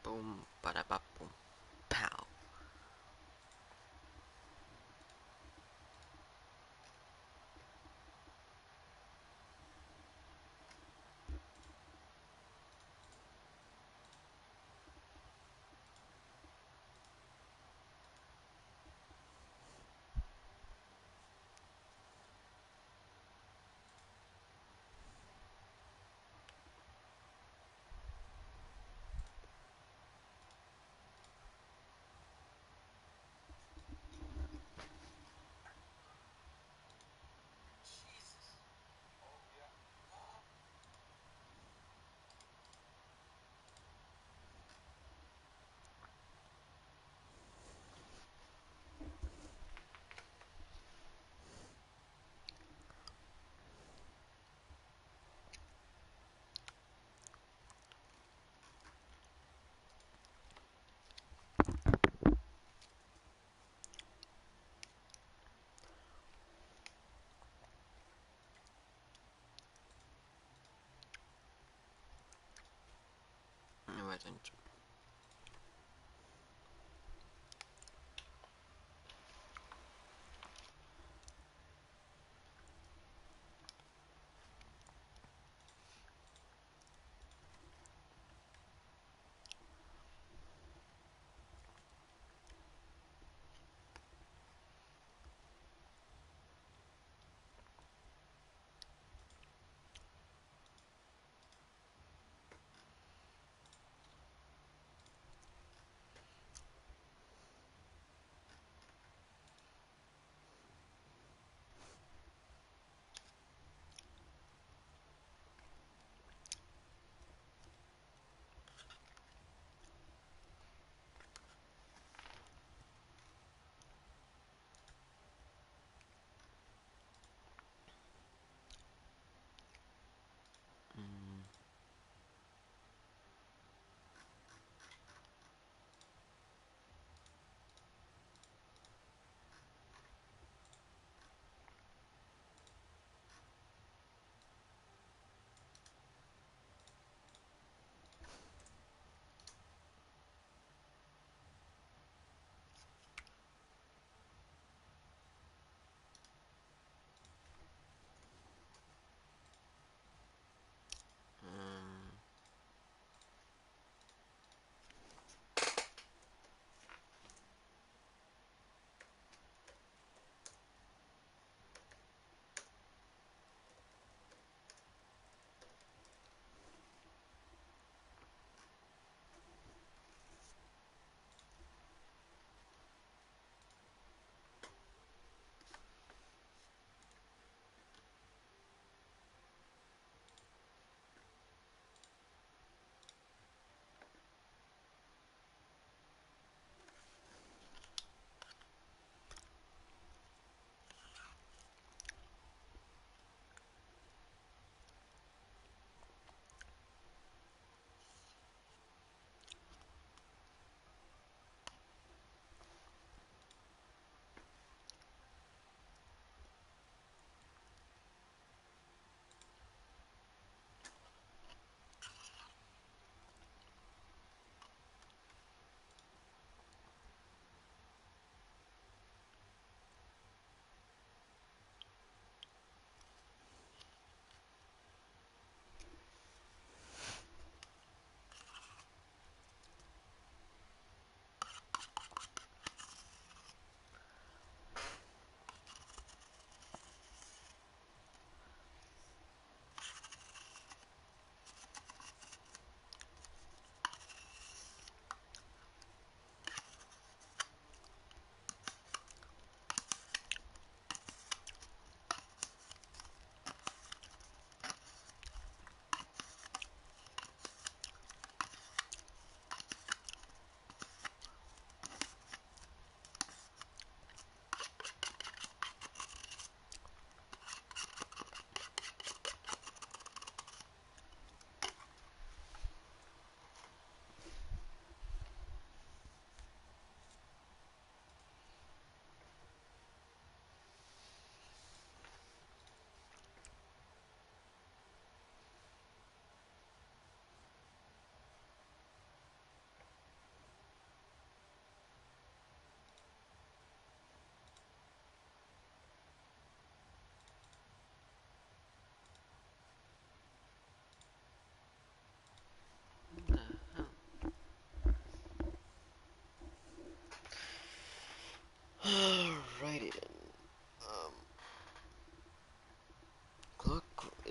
Boom, bada bop, boom, pow.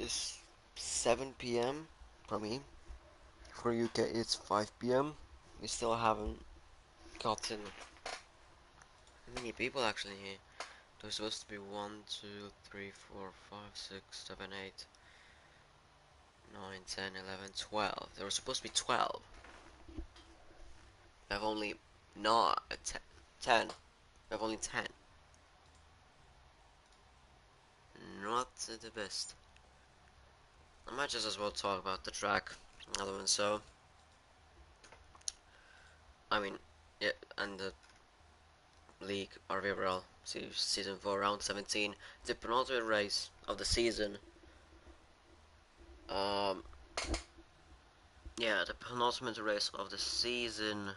is 7 p.m. for me. For UK it's 5 p.m. We still haven't gotten many people actually here. There's supposed to be 1, 2, 3, 4, 5, 6, 7, 8, 9, 10, 11, 12. There were supposed to be 12. We have only not 10. We have only 10. Not the best. I might just as well talk about the track element. So, I mean, yeah, and the league RVRL season 4 round 17, the penultimate race of the season. Um, yeah, the penultimate race of the season.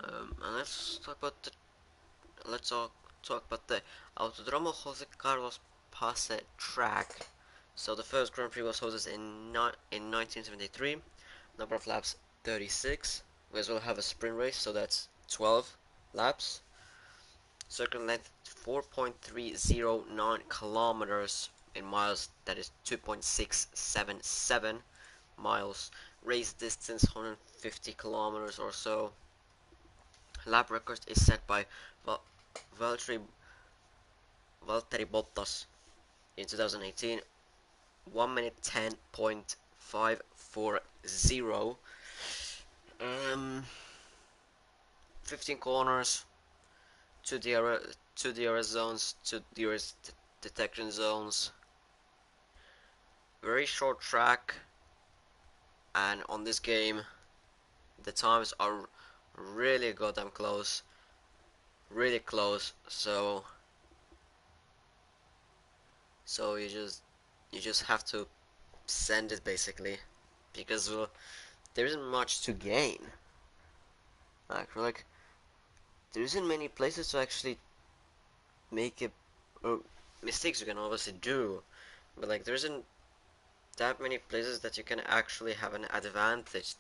And let's talk about the Autodromo Jose Carlos Pace track. So the first Grand Prix was hosted in 1973. Number of laps 36. We as well have a sprint race, so that's 12 laps. Circuit length 4.309 kilometers in miles. That is 2.677 miles. Race distance 150 kilometers or so. Lap record is set by Valtteri Bottas in 2018. 1 minute 10.540. 15 corners, two DRS zones, two DRS detection zones. Very short track, and on this game, the times are really goddamn close, really close. So you just have to send it basically, because there isn't much to gain. Like there isn't many places to actually make it. Or mistakes you can obviously do, but like there isn't that many places that you can actually have an advantage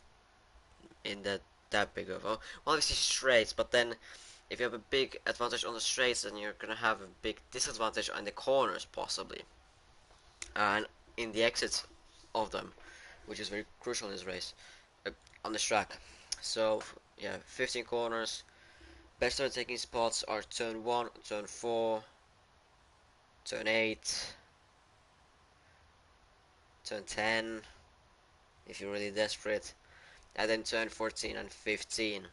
in that big of. Well, obviously straights, but then if you have a big advantage on the straights, then you're gonna have a big disadvantage on the corners possibly, and in the exits of them, which is very crucial in this race, uh, on this track. So yeah, 15 corners. Best overtaking spots are turn 1, turn 4, turn 8, turn 10 if you're really desperate, and then turn 14 and 15.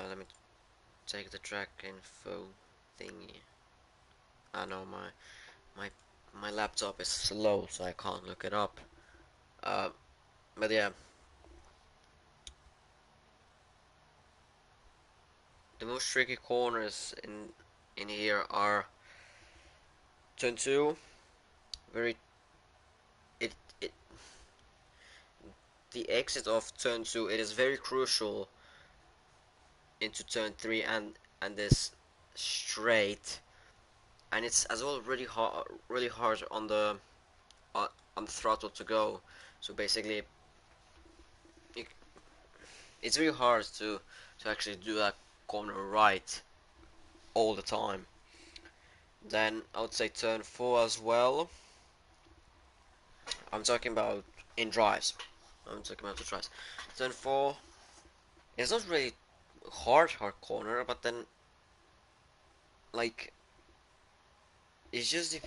Let me take the track info thingy. I know my my laptop is slow, so I can't look it up. Uh, but yeah, the most tricky corners in here are turn 2. Very it it the exit of turn 2. It is very crucial into turn 3 and this straight, and it's as well really hard on the throttle to go. So basically, it, it's really hard to actually do that corner right all the time. Then I would say turn 4 as well. I'm talking about in drives. I'm talking about the drives. Turn 4 is not really hard corner, but then like it's just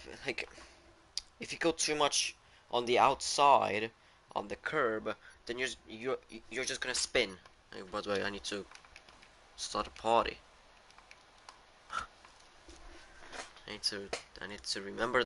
if you go too much on the outside on the curb, then you're just gonna spin. By the way, I need to start a party. I need to I need to remember.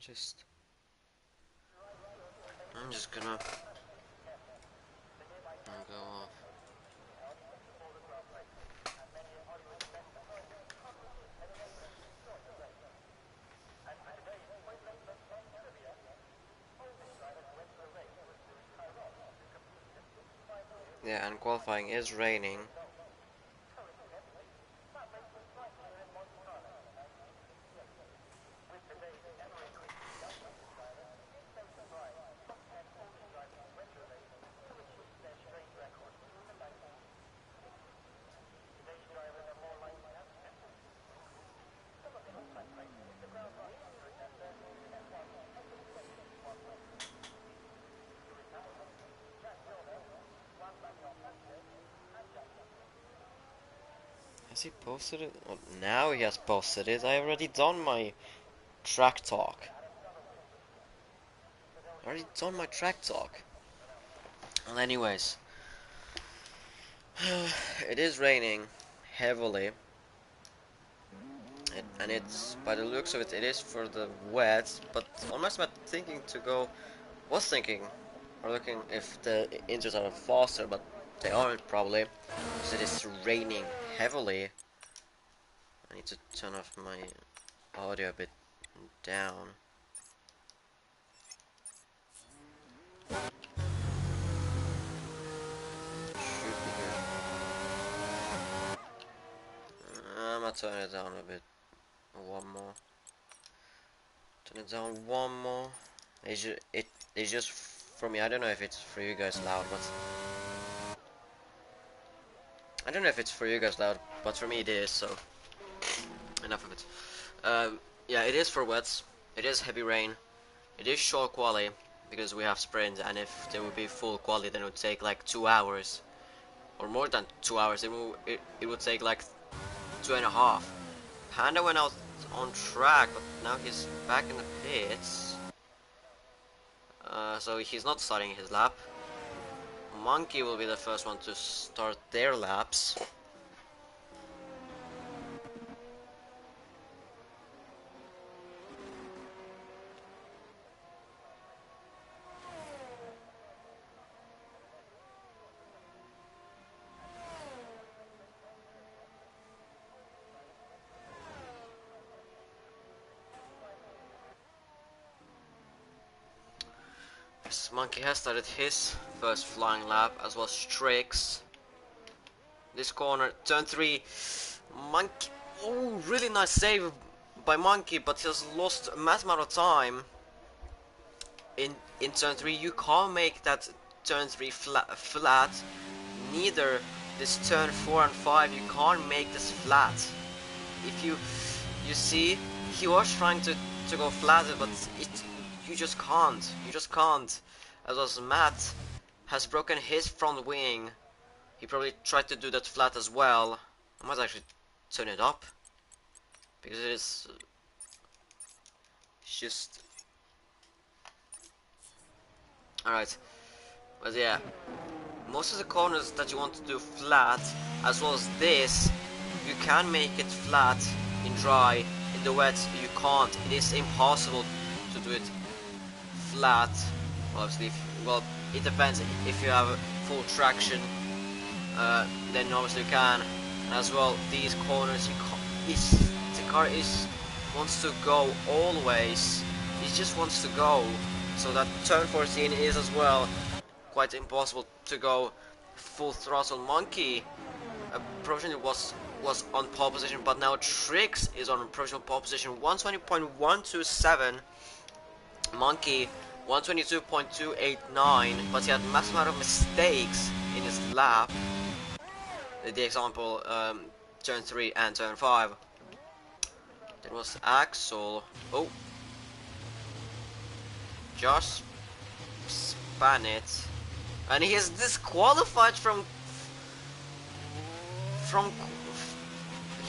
I'm just gonna go off. Yeah, and qualifying is raining. Has he posted it? Oh, now he has posted it. I already done my track talk. I already done my track talk. Well, anyways, it is raining heavily, and it's by the looks of it, it is for the wet. But almost my thinking to go was thinking or looking if the intros are faster, but they aren't probably because it is raining heavily. I need to turn off my audio a bit down. Should be good. I'm gonna turn it down a bit. One more. Turn it down one more. It's just for me. I don't know if it's for you guys loud, but I don't know if it's for you guys loud, but for me it is. So enough of it. Yeah, it is for wets. It is heavy rain. It is short quali because we have sprint, and if there would be full quali, then it would take like 2 hours or more than 2 hours. It would take like 2.5. Panda went out on track, but now he's back in the pits. So he's not starting his lap. Monkey will be the first one to start their laps. Yes, Monkey has started his first flying lap, as well as Strix. This corner, turn 3, Monkey. Oh, really nice save by Monkey, but he has lost a massive amount of time. In turn 3, you can't make that turn 3 flat. Neither this turn 4 and 5, you can't make this flat. If you see, he was trying to go flat, but you just can't. You just can't. As well as Matt has broken his front wing. He probably tried to do that flat as well. I might actually turn it up because it is just alright. But yeah, most of the corners that you want to do flat, as well as this, you can make it flat in dry. In the wet, you can't. It is impossible to do it flat. Well, obviously, well, it depends. If you have full traction, then obviously you can. As well, these corners, the car wants to go always. It just wants to go. So that turn 14 is as well quite impossible to go full throttle. Monkey provisionally was on pole position, but now Trix is on provisional pole position. 120.127. Monkey 122.289, but he had a massive amount of mistakes in his lap. The example, turn 3 and turn 5. There was Axel. Oh, Josh span it, and he is disqualified from.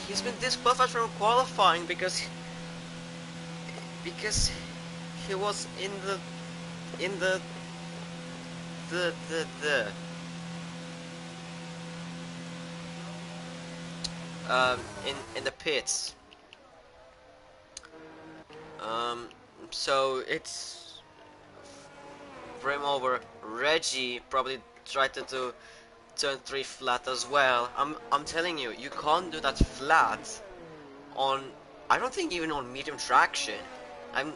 He's been disqualified from qualifying because he was in the in the pits. So it's frame over. Reggie probably tried to do turn 3 flat as well. I'm telling you, you can't do that flat on, I don't think even on medium traction. I'm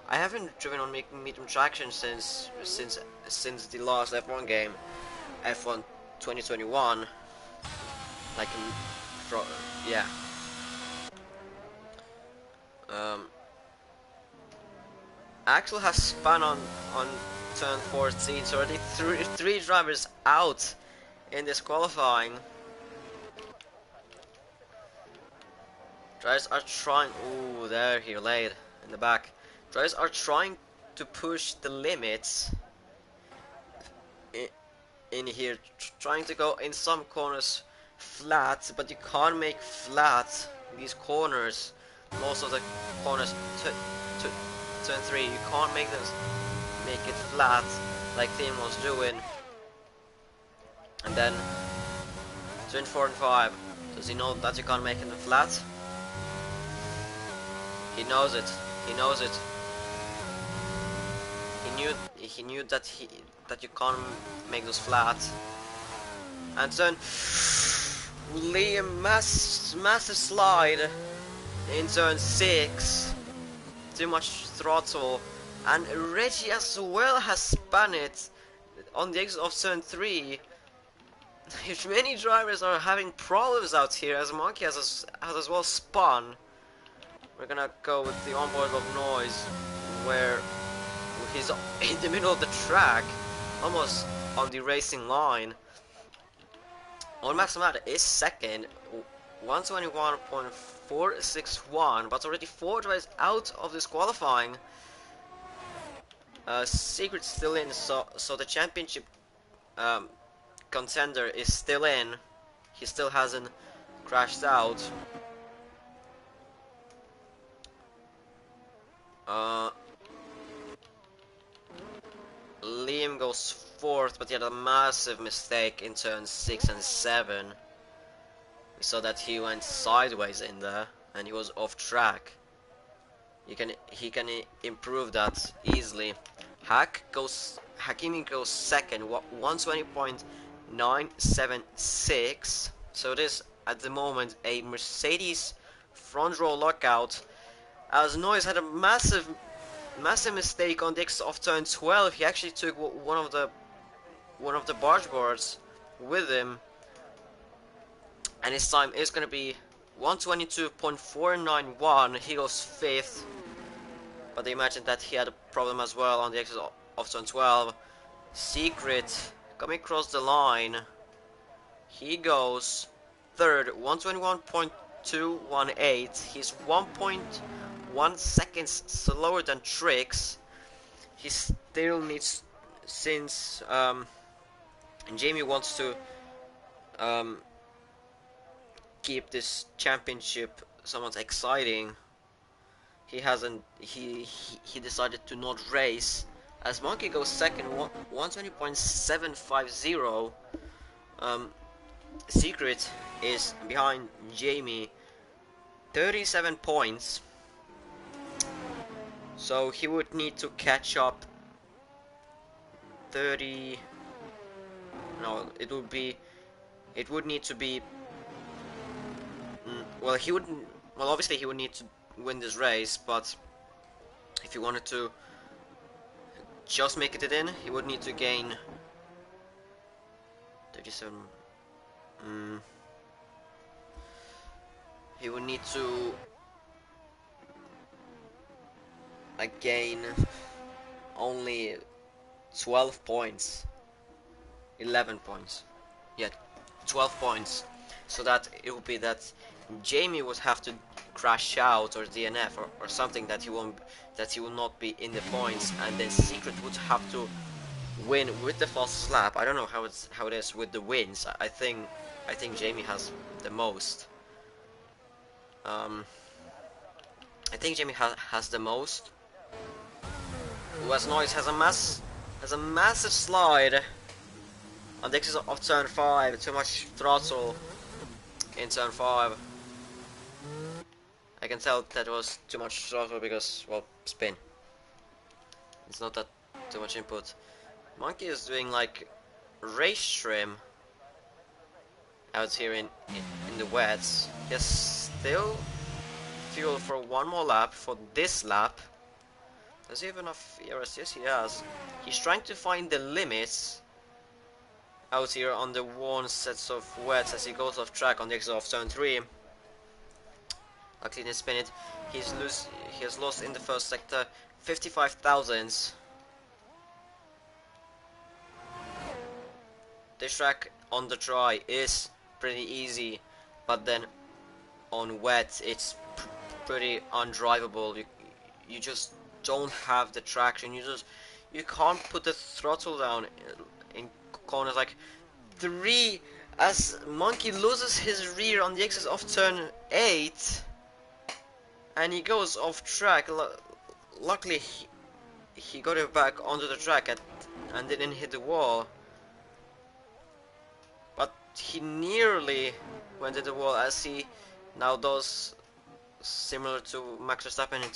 I haven't driven on medium traction since the last F1 game, F1 2021. Like, fro yeah. Um, Axel has spun on turn 14, so already three drivers out in this qualifying. Drivers are trying. Ooh, there he laid in the back. Drivers are trying to push the limits in here, trying to go in some corners flat, but you can't make flat these corners. Most of the corners, turn 3, you can't make it flat like Tim was doing. And then turn 4 and 5. Does he know that you can't make it flat? He knows it. He knows it. He knew that you can't make those flat. And then Liam massive slide in turn 6. Too much throttle. And Reggie as well has spun it on the exit of turn 3. If many drivers are having problems out here, as Monkey has as well spun, we're gonna go with the onboard of noise, where he's in the middle of the track, almost on the racing line. On Max Mata is second, 121.461, but already 4 drivers out of this qualifying. Secret's still in, so the championship contender is still in. He still hasn't crashed out. Liam goes 4th, but he had a massive mistake in turns 6 and 7. We saw that he went sideways in there, and he was off track. He can improve that easily. Hakimi goes 2nd, 120.976. So it is at the moment a Mercedes front row lockout. As Noyes had a massive mistake on the exit of turn 12. He actually took one of the barge boards with him, and his time is gonna be 122.491. He goes 5th, but they imagined that he had a problem as well on the exit of turn 12. Secret coming across the line. He goes 3rd, 121.218. He's 1.1 seconds slower than Trix. He still needs, since Jamie wants to keep this championship somewhat exciting. He decided to not race, as Monkey goes 2nd, 120.750. Secret is behind Jamie 37 points, so he would need to catch up 30. No, it would need to be, well, obviously he would need to win this race, but if he wanted to just make it in, he would need to gain 37. He would need to gain only 12 points, 11 points, yeah, 12 points, so that it would be that Jamie would have to crash out or DNF or something, that he will not be in the points, and then Secret would have to win with the fastest lap. I don't know how it is with the wins. I think Jamie has the most. I think Jamie has the most. Wes Noyes has a massive slide on the exit of turn 5. Too much throttle in turn 5. I can tell that was too much throttle because, well, spin. It's not that too much input. Monkey is doing like race trim out here in the wets. He has still fuel for one more lap for this lap. Does he have enough ERS? Yes, he has. He's trying to find the limits out here on the worn sets of wets as he goes off track on the exit of turn 3. Luckily in his minute, he has lost in the first sector 55 thousandths. This track on the dry is pretty easy, but then on wet it's pretty undrivable. You just don't have the traction. You can't put the throttle down in corners like 3 as Monkey loses his rear on the exit of turn 8 and he goes off track. Luckily he got it back onto the track and didn't hit the wall, but he nearly went into the wall as he now does similar to Max Verstappen in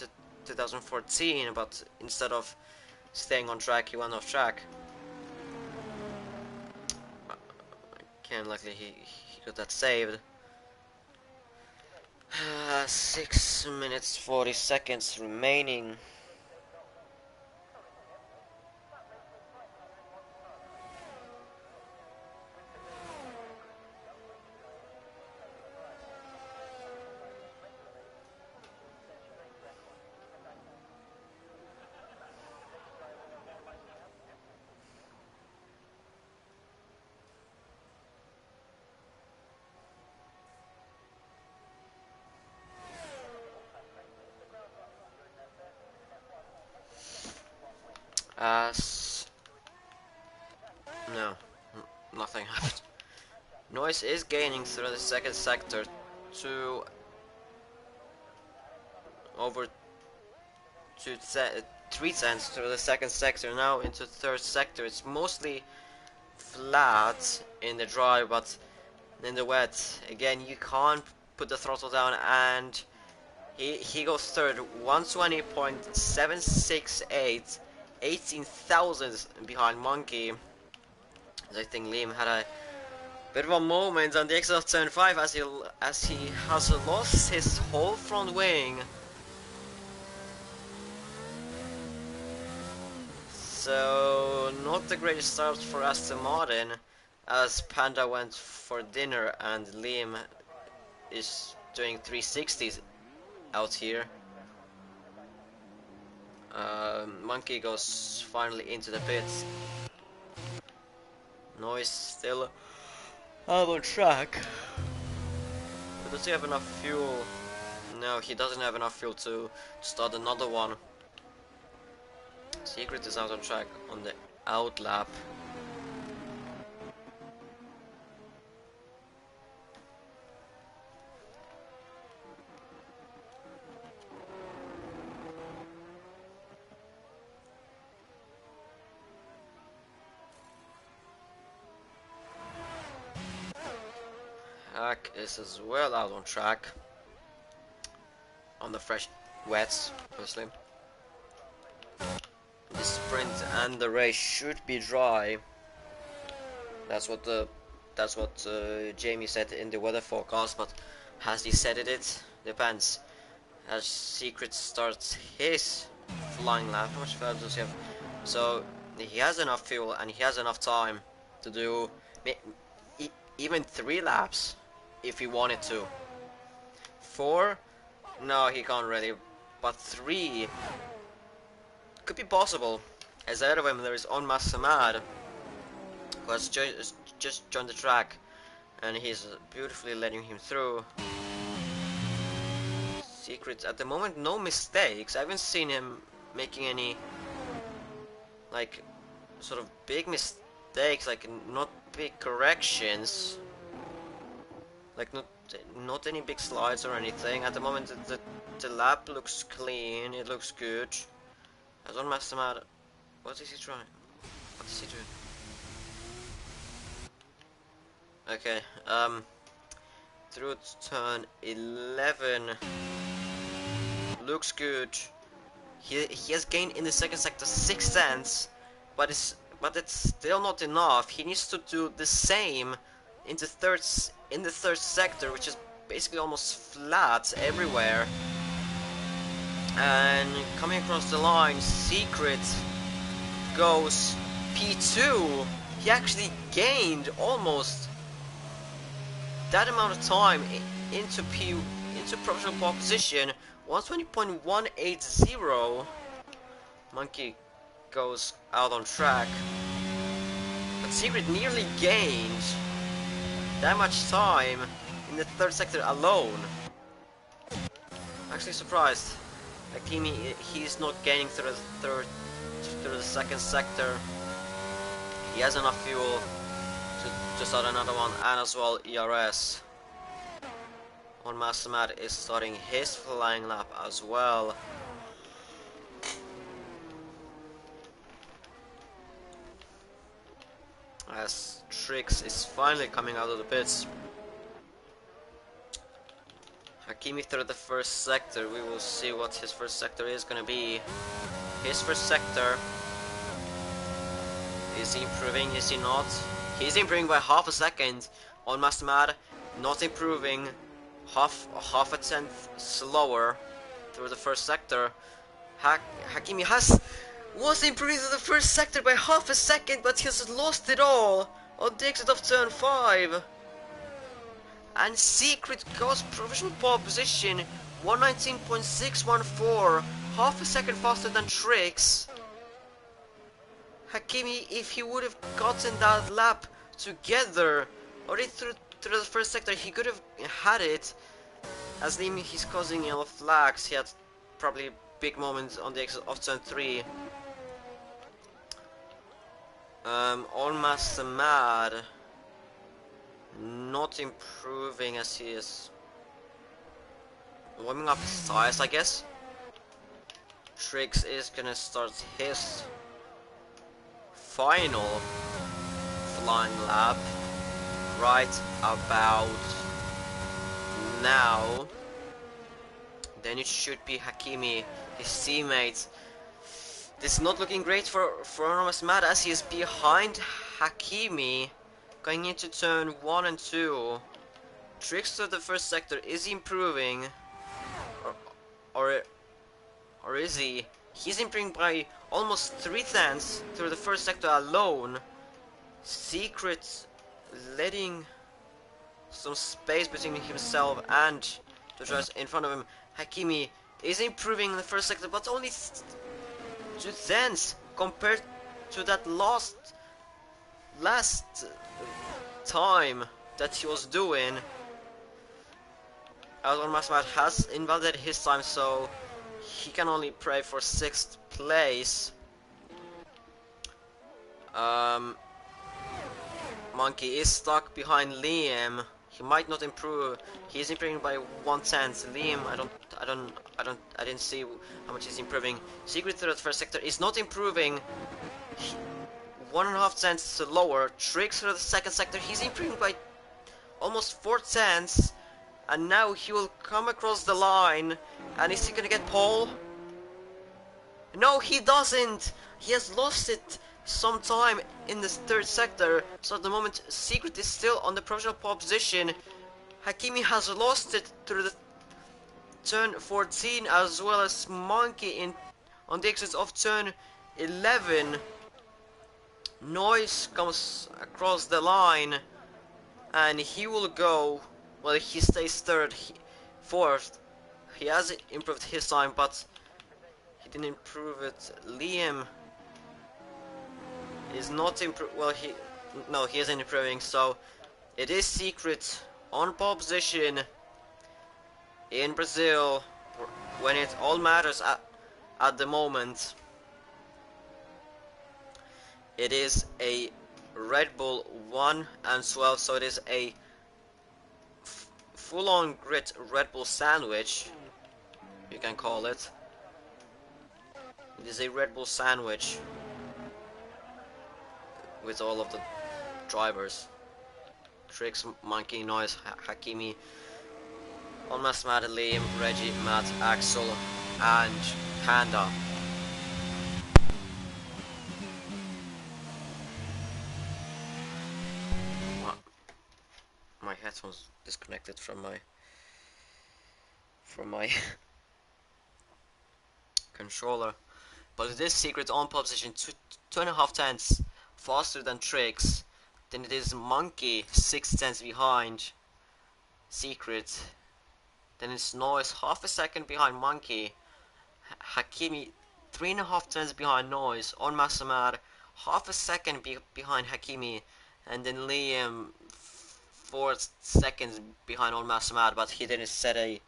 2014, but instead of staying on track he went off track. Again, luckily he got that saved. 6 minutes 40 seconds remaining. No, nothing happened. Noise is gaining through the second sector to over to 3 cents through the second sector, now into third sector. It's mostly flat in the dry, but in the wet, again, you can't put the throttle down, and he goes third, 120.768, 18 thousandths behind Monkey. I think Liam had a bit of a moment on the exit of turn 5 as he has lost his whole front wing. So not the greatest start for Aston Martin, as Panda went for dinner and Liam is doing 360s out here. Monkey goes finally into the pits. Noise still out on track. But does he have enough fuel? No, he doesn't have enough fuel to start another one. Secret is out on track on the out lap. Hack is as well out on track on the fresh wets, obviously. The sprint and the race should be dry. That's what Jamie said in the weather forecast, but has he said it? Depends. As Secret starts his flying lap, how much fuel does he have? So he has enough fuel and he has enough time to do even 3 laps if he wanted to. 4? No, he can't really. But 3 could be possible. As ahead of him there is On Samad, who has just joined the track, and he's beautifully letting him through. Secrets at the moment, no mistakes. I haven't seen him making any like sort of big mistakes, like not big corrections, like not any big slides or anything. At the moment the lap looks clean, it looks good. As on Samad, what is he trying? What is he doing? Okay, through turn 11 looks good. He has gained in the second sector 6 tenths, but it's still not enough. He needs to do the same in the third sector, which is basically almost flat everywhere. And coming across the line, Secret goes P2. He actually gained almost that amount of time into provisional pole position. 120.180. Monkey goes out on track, but Secret nearly gained that much time in the third sector alone. Actually surprised. Hakimi, he's not gaining through the second sector. He has enough fuel to start another one, and as well ERS. On Master Matt is starting his flying lap as well. As Trix is finally coming out of the pits. Hakimi through the first sector. We will see what his first sector is gonna be. His first sector. Is he improving? Is he not? He's improving by half a second on Master Mad. Not improving. Half a tenth slower through the first sector. Hakimi was improving through the first sector by half a second, but he has lost it all on the exit of turn 5. And Secret goes provisional pole position, 119.614, half a second faster than Trix. Hakimi, if he would have gotten that lap together already through the first sector, he could have had it. As Liam, he's causing yellow flags. He had probably a big moment on the exit of turn 3. On Master Mad, not improving as he is warming up his tires, I guess. Trix is gonna start his final flying lap right about now. Then it should be Hakimi, his teammate. This is not looking great for Master Mad as he is behind Hakimi going into turn 1 and 2. Trix to the first sector, is he improving? Or is he? He's improving by almost 3 tenths through the first sector alone. Secret letting some space between himself and the drivers in front of him. Hakimi is improving in the first sector, but only 2 tenths compared to that last time that he was doing. Alvaro Masmat has invalidated his time, so he can only pray for 6th place. Monkey is stuck behind Liam. He might not improve. He is improving by 1/10. Liam, I didn't see how much he's improving. Secret through the first sector is not improving. 1.5 tenths lower. Trix through the second sector. He's improving by almost 4 tenths. And now he will come across the line. And is he gonna get pole? No, he doesn't. He has lost it some time in the third sector. So at the moment, Secret is still on the provisional pole position. Hakimi has lost it through the turn 14, as well as Monkey on the exits of turn 11. Noise comes across the line, and he will go. Well, he stays fourth. He has improved his time, but he didn't improve it. Liam is not improving. Well, he isn't improving. So it is Secret on pole position in Brazil when it all matters at the moment. It is a Red Bull 1 and 12, so it is a full-on grit Red Bull sandwich, you can call it. It is a Red Bull sandwich with all of the drivers. Trix, Monkey, Noise, Hakimi, Almas, Matt, Liam, Reggie, Matt, Axel, and Panda. headphones disconnected from my controller. But it is Secret on pole position, 2.5 tenths faster than Trix. Then it is Monkey 6 tenths behind Secret. Then it's Noise half a second behind Monkey. Hakimi 3.5 tenths behind Noise. On Masamad half a second behind Hakimi. And then Liam 4 seconds behind on Masamad, but he didn't set a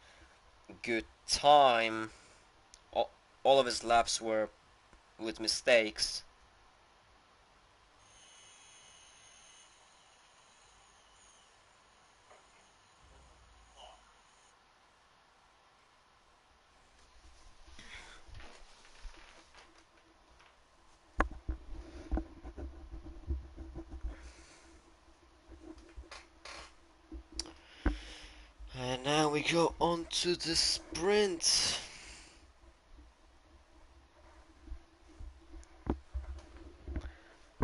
good time. All of his laps were with mistakes. And now we go on to the sprint.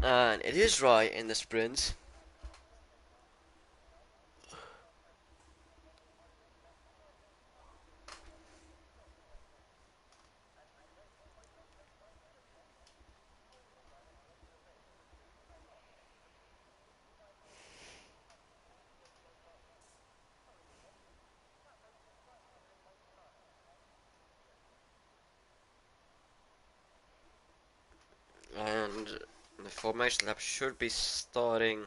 And it is right in the sprint. And the formation lap should be starting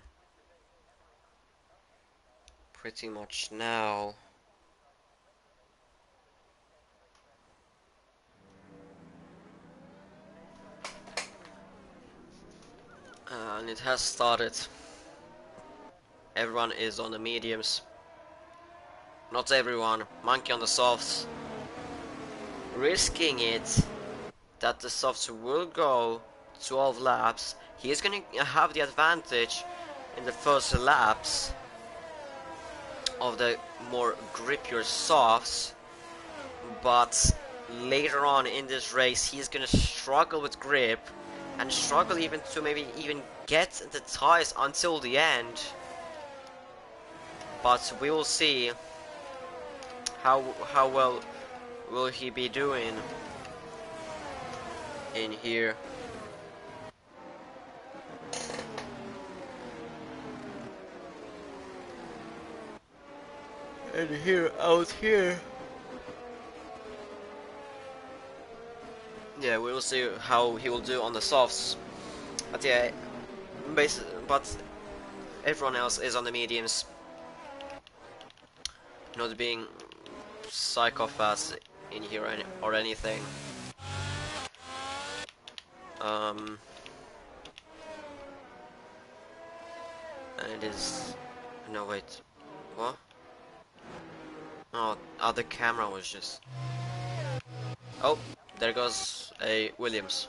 pretty much now. And it has started. Everyone is on the mediums. Not everyone. Monkey on the softs. Risking it that the softs will go 12 laps. He is going to have the advantage in the first laps of the more grippier softs, but later on in this race he's going to struggle with grip and struggle even to maybe even get the tires until the end. But we will see how well will he be doing in here. And here, out here. Yeah, we will see how he will do on the softs. But yeah, but everyone else is on the mediums. Not being psychopaths in here or anything. And it is... No, wait. What? Oh, the camera was just... Oh, there goes a Williams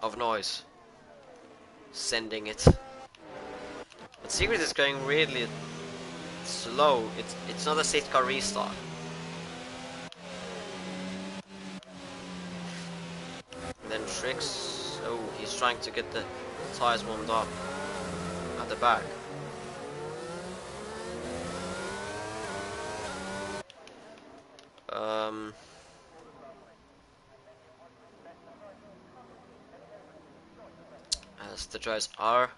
of Noise. Sending it. But Secret is going really slow. It's not a safety car restart. And then Trix... Oh, he's trying to get the tires warmed up at the back. As the drivers are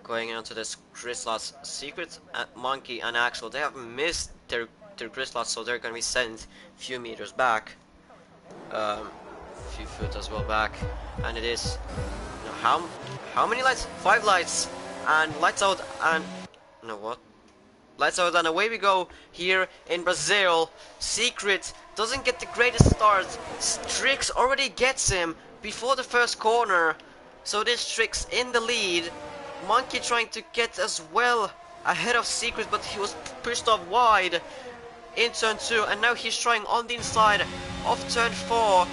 going into this grid slots, Secret, Monkey and Axel, they have missed their grid slots, so they're going to be sent a few meters back, a few foot as well back. And it is, you know, how many lights? 5 lights, and lights out, and no, what? Lights out, and away we go here in Brazil. Secret doesn't get the greatest start. Strix already gets him before the first corner. So this Strix in the lead. Monkey trying to get as well ahead of Secret, but he was pushed off wide in turn 2. And now he's trying on the inside of turn 4.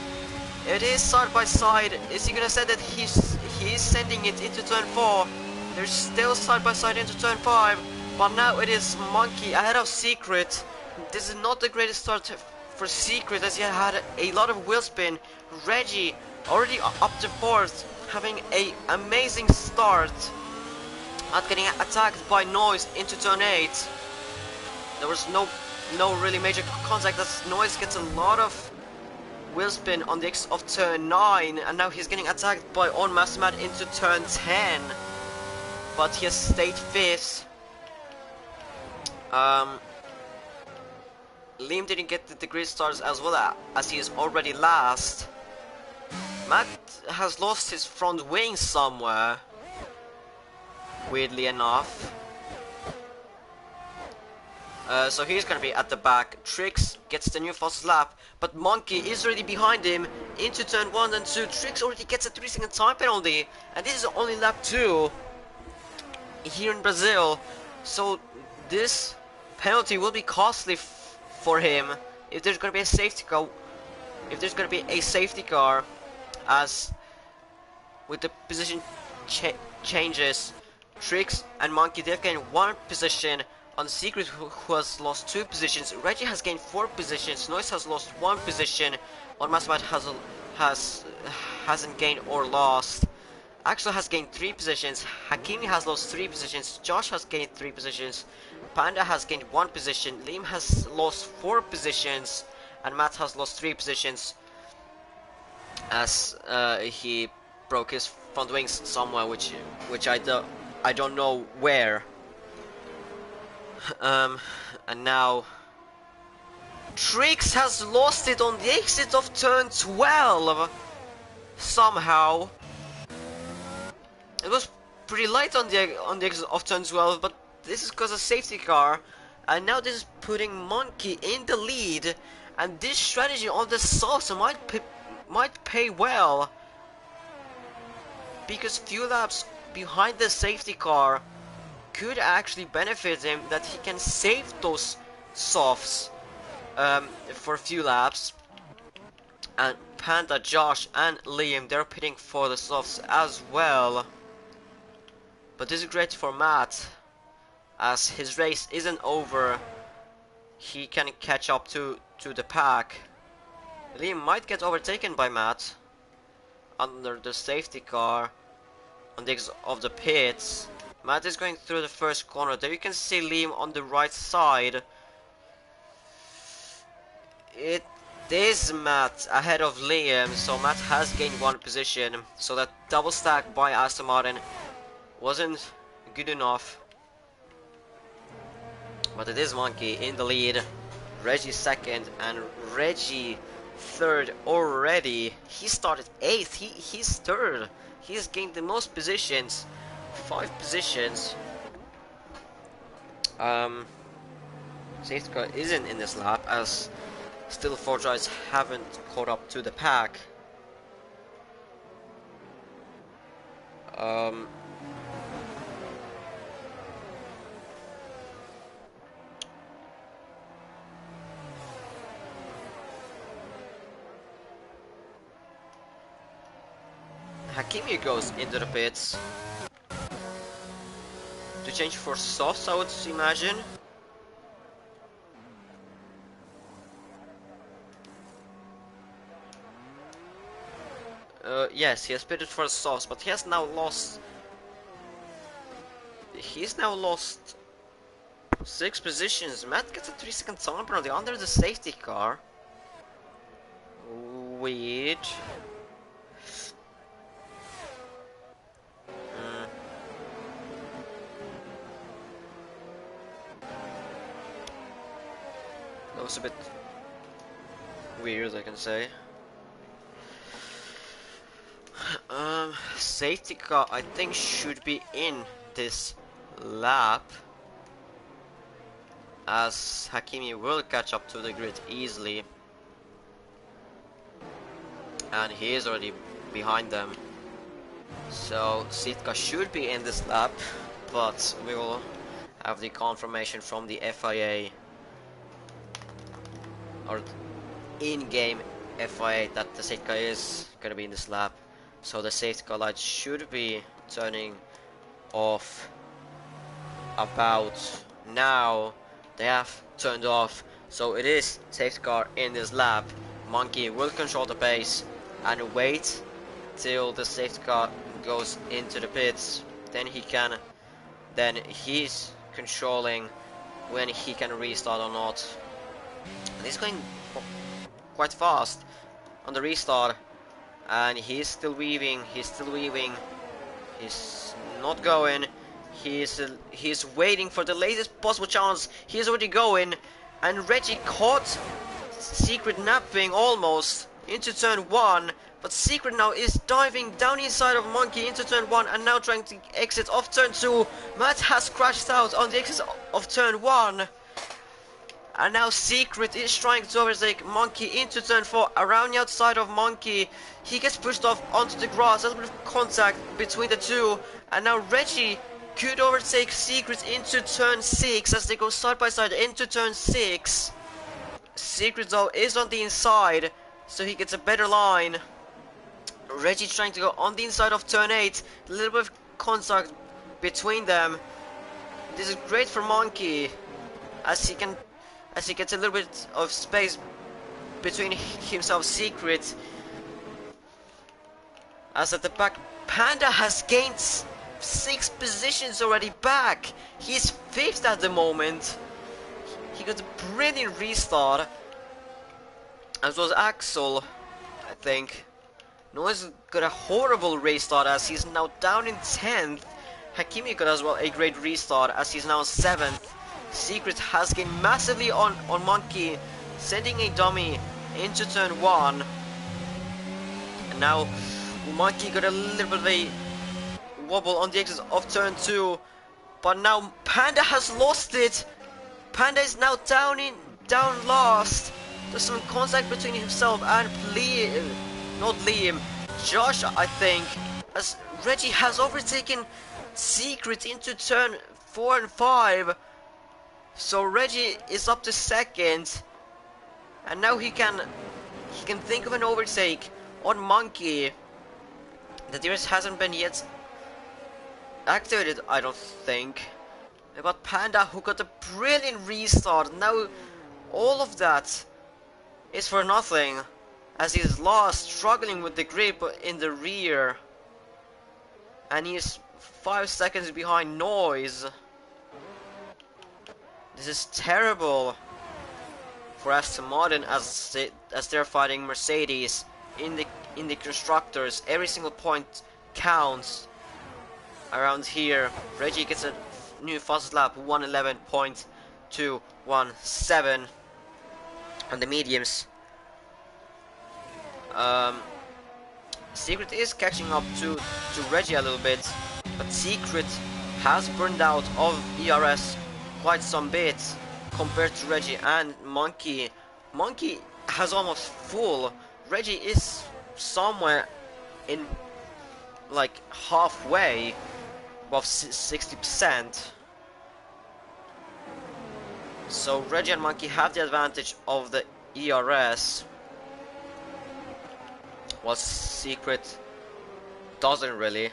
It is side by side. Is he gonna say that he's sending it into turn 4? They're still side by side into turn 5. But now it is Monkey ahead of Secret. This is not the greatest start for Secret, as he had a lot of wheel spin. Reggie already up to 4th, having a amazing start. Not getting attacked by Noise into turn 8. There was no really major contact as Noise gets a lot of wheel spin on the exit of turn 9, and now he's getting attacked by On Master Matt into turn 10. But he has stayed 5th. Liam didn't get the grid stars as well as he is already last. Matt has lost his front wing somewhere, weirdly enough. So he's gonna be at the back. Trix gets the new fastest lap, but Monkey is already behind him into turn 1 and 2. Trix already gets a 3-second time penalty, and this is only lap 2 here in Brazil. So this penalty will be costly for him if there's gonna be a safety car. If there's gonna be a safety car, as with the position changes, Trix and Monkey, they've gained 1 position. On Secret, who has lost 2 positions. Reggie has gained 4 positions. Noise has lost 1 position. On Masmat hasn't gained or lost. Axel has gained 3 positions. Hakimi has lost 3 positions. Josh has gained 3 positions. Panda has gained 1 position. Liam has lost 4 positions, and Matt has lost 3 positions as he broke his front wings somewhere, which I don't know where. And now Trix has lost it on the exit of turn 12 somehow. It was pretty light on the exit of turn 12, but this is because of safety car, and now this is putting Monkey in the lead, and this strategy on the salsa might pay well, because few laps behind the safety car could actually benefit him, that he can save those softs for a few laps. And Panda, Josh and Liam, they're pitting for the softs as well. But this is great for Matt, as his race isn't over. He can catch up to the pack. Liam might get overtaken by Matt under the safety car on the exit of the pits. Matt is going through the first corner. There you can see Liam on the right side. It is Matt ahead of Liam, so Matt has gained 1 position. So that double stack by Aston Martin wasn't good enough. But it is Monkey in the lead. Reggie second and Reggie third already. He started 8th. He's third. He's gained the most positions. 5 positions. Safety car isn't in this lap, as still 4 drivers haven't caught up to the pack. Hakimi goes into the pits to change for softs, I would imagine. Yes, he has pitted for the softs, but he has now lost. He's now lost 6 positions. Matt gets a 3-second time penalty under the safety car. Weird. That was a bit weird, I can say. Safety car, I think, should be in this lap, as Hakimi will catch up to the grid easily, and he is already behind them. So safety car should be in this lap, but we will have the confirmation from the FIA, or in-game FIA, that the safety car is gonna be in this lap. So the safety car light should be turning off about now. They have turned off, so it is safety car in this lap. Monkey will control the pace and wait till the safety car goes into the pits. Then he can then he's controlling when he can restart or not. And he's going quite fast on the restart, and he's still weaving. He's not going. He's waiting for the latest possible chance. He's already going, and Reggie caught Secret napping almost into turn 1, but Secret now is diving down inside of Monkey into turn 1 and now trying to exit off turn 2. Matt has crashed out on the exit of turn 1, and now Secret is trying to overtake Monkey into turn 4 around the outside of Monkey. He gets pushed off onto the grass, a little bit of contact between the two, and now Reggie could overtake Secret into turn 6 as they go side by side into turn 6. Secret though is on the inside, so he gets a better line. Reggie trying to go on the inside of turn 8, a little bit of contact between them. This is great for Monkey as he gets a little bit of space between himself Secret. As at the back, Panda has gained 6 positions already back. He's 5th at the moment. He got a brilliant restart, as was Axel, I think. Noise got a horrible restart as he's now down in 10th. Hakimi got as well a great restart as he's now 7th. Secret has gained massively on Monkey, sending a dummy into turn 1. And now Monkey got a little bit of a wobble on the exit of turn 2, but now Panda has lost it. Panda is now down last. There's some contact between himself and Josh, I think, as Reggie has overtaken Secret into turn 4 and 5. So Reggie is up to 2nd, and now he can think of an overtake on Monkey. The DRS hasn't been yet activated, I don't think. They got Panda, who got a brilliant restart. Now all of that is for nothing, as he's lost, struggling with the grip in the rear, and he's 5 seconds behind Noise. This is terrible for Aston Martin as they're fighting Mercedes in the constructors. Every single point counts around here. Reggie gets a new fastest lap, 1:11.217 on the mediums. Secret is catching up to Reggie a little bit, but Secret has burned out of ERS quite some bit compared to Reggie and Monkey. Monkey has almost full. Reggie is somewhere in like halfway, above 60%. So Reggie and Monkey have the advantage of the ERS, while Secret doesn't really.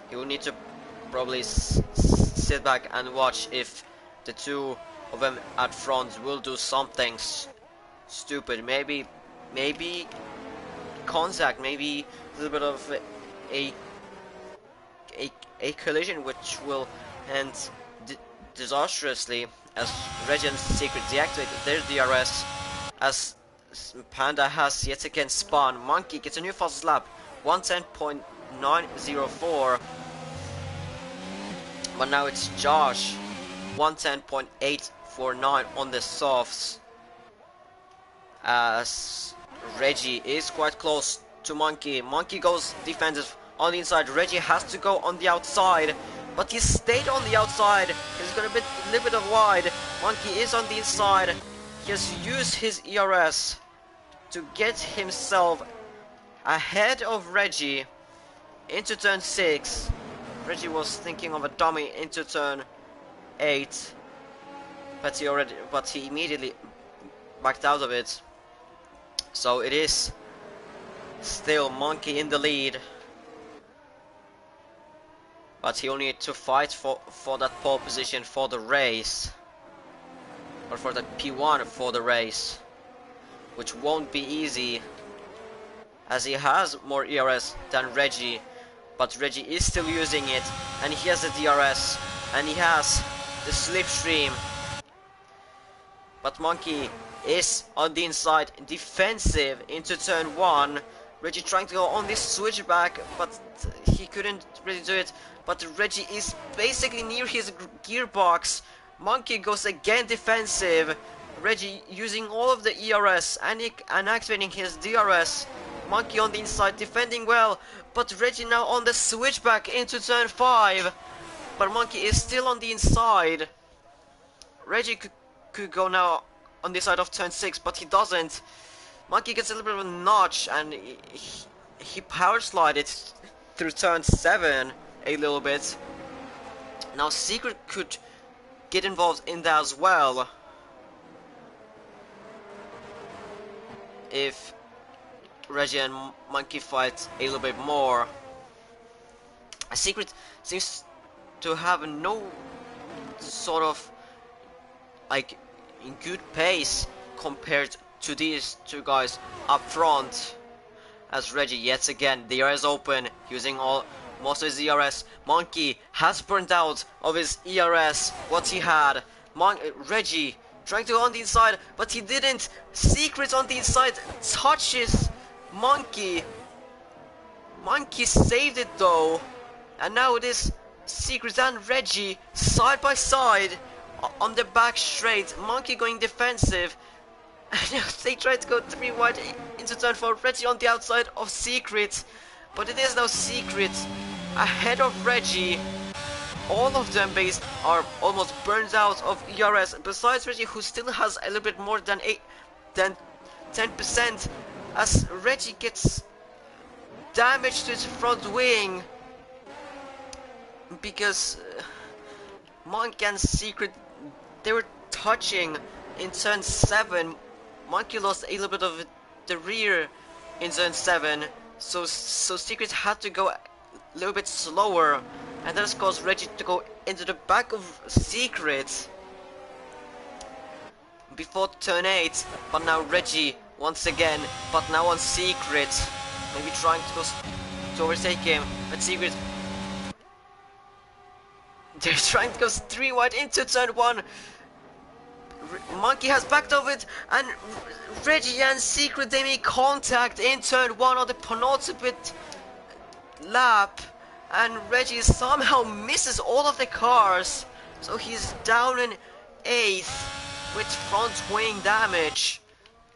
He will need to probably sit back and watch if the two of them at front will do something stupid. Maybe contact, maybe a little bit of a collision which will end disastrously, as Reggie and Secret deactivate their DRS, as Panda has yet again spun. Monkey gets a new fastest lap, 1:10.904, but now it's Josh, 1:10.849 on the softs, as Reggie is quite close to Monkey. Monkey goes defensive on the inside. Reggie has to go on the outside, but he stayed on the outside. He's got a little bit of wide. Monkey is on the inside. He has used his ERS to get himself ahead of Reggie into turn 6. Reggie was thinking of a dummy into turn 8, but he immediately backed out of it. So it is still Monkey in the lead, but he'll need to fight for that pole position for the race, or for that P1 for the race, which won't be easy, as he has more ERS than Reggie, but Reggie is still using it, and he has the DRS, and he has the slipstream. But Monkey is on the inside, defensive into turn 1. Reggie trying to go on this switchback, but he couldn't really do it. But Reggie is basically near his gearbox. Monkey goes again defensive. Reggie using all of the ERS and activating his DRS. Monkey on the inside defending well, but Reggie now on the switchback into turn 5. But Monkey is still on the inside. Reggie could go now on the side of turn 6, but he doesn't. Monkey gets a little bit of a notch, and he power slided through turn 7 a little bit. Now Secret could get involved in that as well if Reggie and Monkey fight a little bit more. Secret seems to have no sort of like in good pace compared to these two guys up front. As Reggie yet again, the ERS open, using most of his ERS. Monkey has burned out of his ERS what he had. Reggie trying to go on the inside, but he didn't. Secret on the inside touches Monkey. Monkey saved it though, and now it is Secret and Reggie side by side on the back straight. Monkey going defensive. They tried to go 3 wide into turn 4. Reggie on the outside of Secret, but it is now Secret ahead of Reggie. All of them are almost burned out of ERS, besides Reggie, who still has a little bit more than 10%, as Reggie gets damage to his front wing because Monkey and Secret, they were touching in turn 7. Monkey lost a little bit of the rear in turn 7, so Secret had to go a little bit slower, and that has caused Reggie to go into the back of Secret before turn 8. But now Reggie once again, but now on Secret, maybe trying to overtake him, but Secret, they're trying to go 3 wide into turn 1. Monkey has backed off it, and Reggie and Secret, they make contact in turn 1 on the penultimate lap, and Reggie somehow misses all of the cars, so he's down in 8th with front wing damage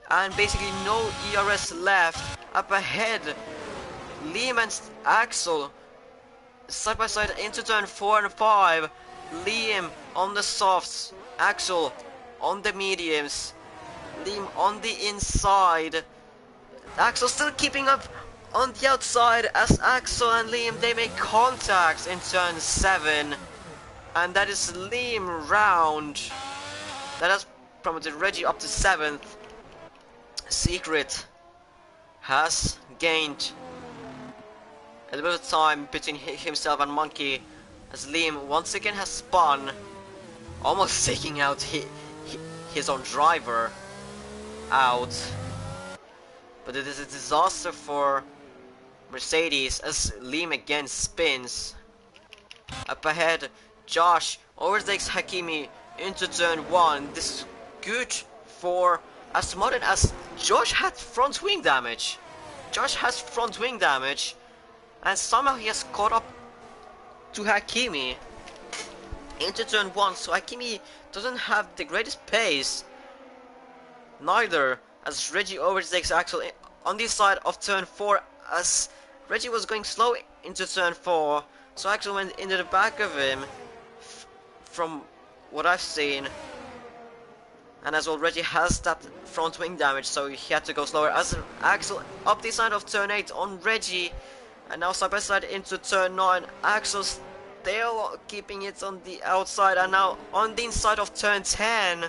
and basically no ERS left. Up ahead, Liam and Axel side by side into turn 4 and 5. Liam on the softs, Axel on the mediums, Liam on the inside. Axel still keeping up on the outside as Axel and Liam, they make contact in turn 7, and that is Liam round. That has promoted Reggie up to 7th. Secret has gained a little bit of time between himself and Monkey, as Liam once again has spun, almost taking out his own driver out. But it is a disaster for Mercedes as Liam again spins. Up ahead, Josh overtakes Hakimi into turn 1. This is good for Aston Martin as Josh had front wing damage. Josh has front wing damage, and somehow he has caught up to Hakimi into turn 1, so Hakimi doesn't have the greatest pace neither, as Reggie overtakes Axel on the side of turn 4, as Reggie was going slow into turn 4, so Axel went into the back of him from what I've seen, and as well Reggie has that front wing damage, so he had to go slower, as Axel up the side of turn 8 on Reggie, and now side by side into turn 9. Axel still keeping it on the outside, and now on the inside of turn 10.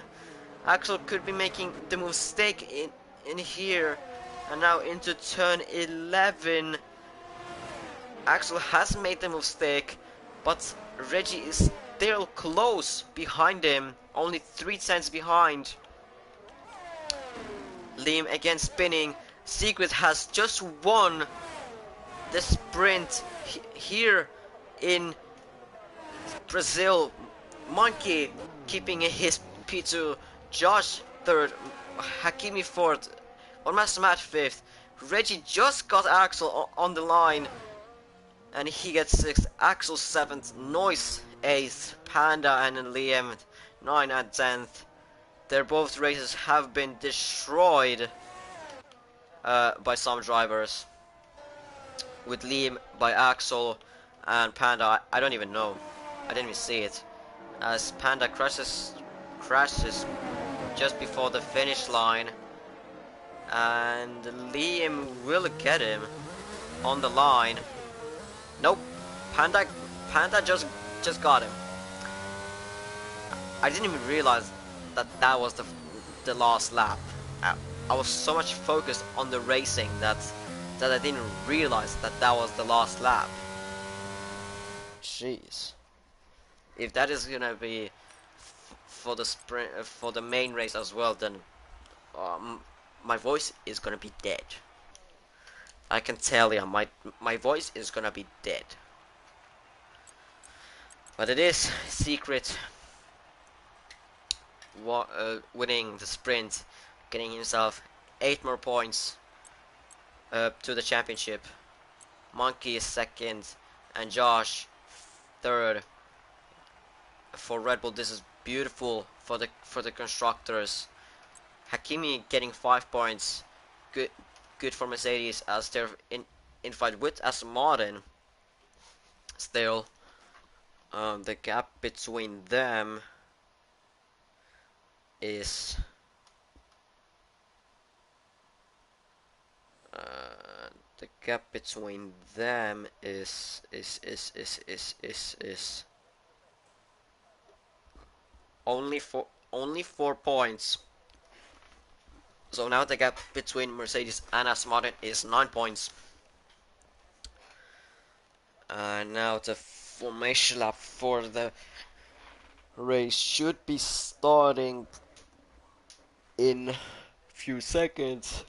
Axel could be making the mistake in here, and now into turn 11. Axel has made the mistake, but Reggie is still close behind him, only 3 tenths behind. Liam again spinning. Secret has just won the sprint here in Brazil, Monkey keeping his P2, Josh third, Hakimi fourth, on Master Matt fifth. Reggie just got Axel on the line, and he gets sixth. Axel seventh, Noise eighth, Panda and Liam 9 and 10th. Their both races have been destroyed by some drivers. With Liam by Axel and Panda, I don't even know. I didn't even see it. As Panda crashes just before the finish line, and Liam will get him on the line. Nope, Panda just got him. I didn't even realize that was the last lap. I was so much focused on the racing that I didn't realize that was the last lap. Jeez. If that is gonna be for the sprint, for the main race as well, then my voice is gonna be dead. I can tell you, my voice is gonna be dead. But it is secret. Winning the sprint, getting himself 8 more points to the championship. Monkey is second, and Josh third. For Red Bull, this is beautiful for the constructors. Hakimi getting 5 points, good for Mercedes as they're in fight with Aston Martin. Still, the gap between them is only 4 points. So now the gap between Mercedes and Aston Martin is 9 points. And now the formation lap for the race should be starting in a few seconds.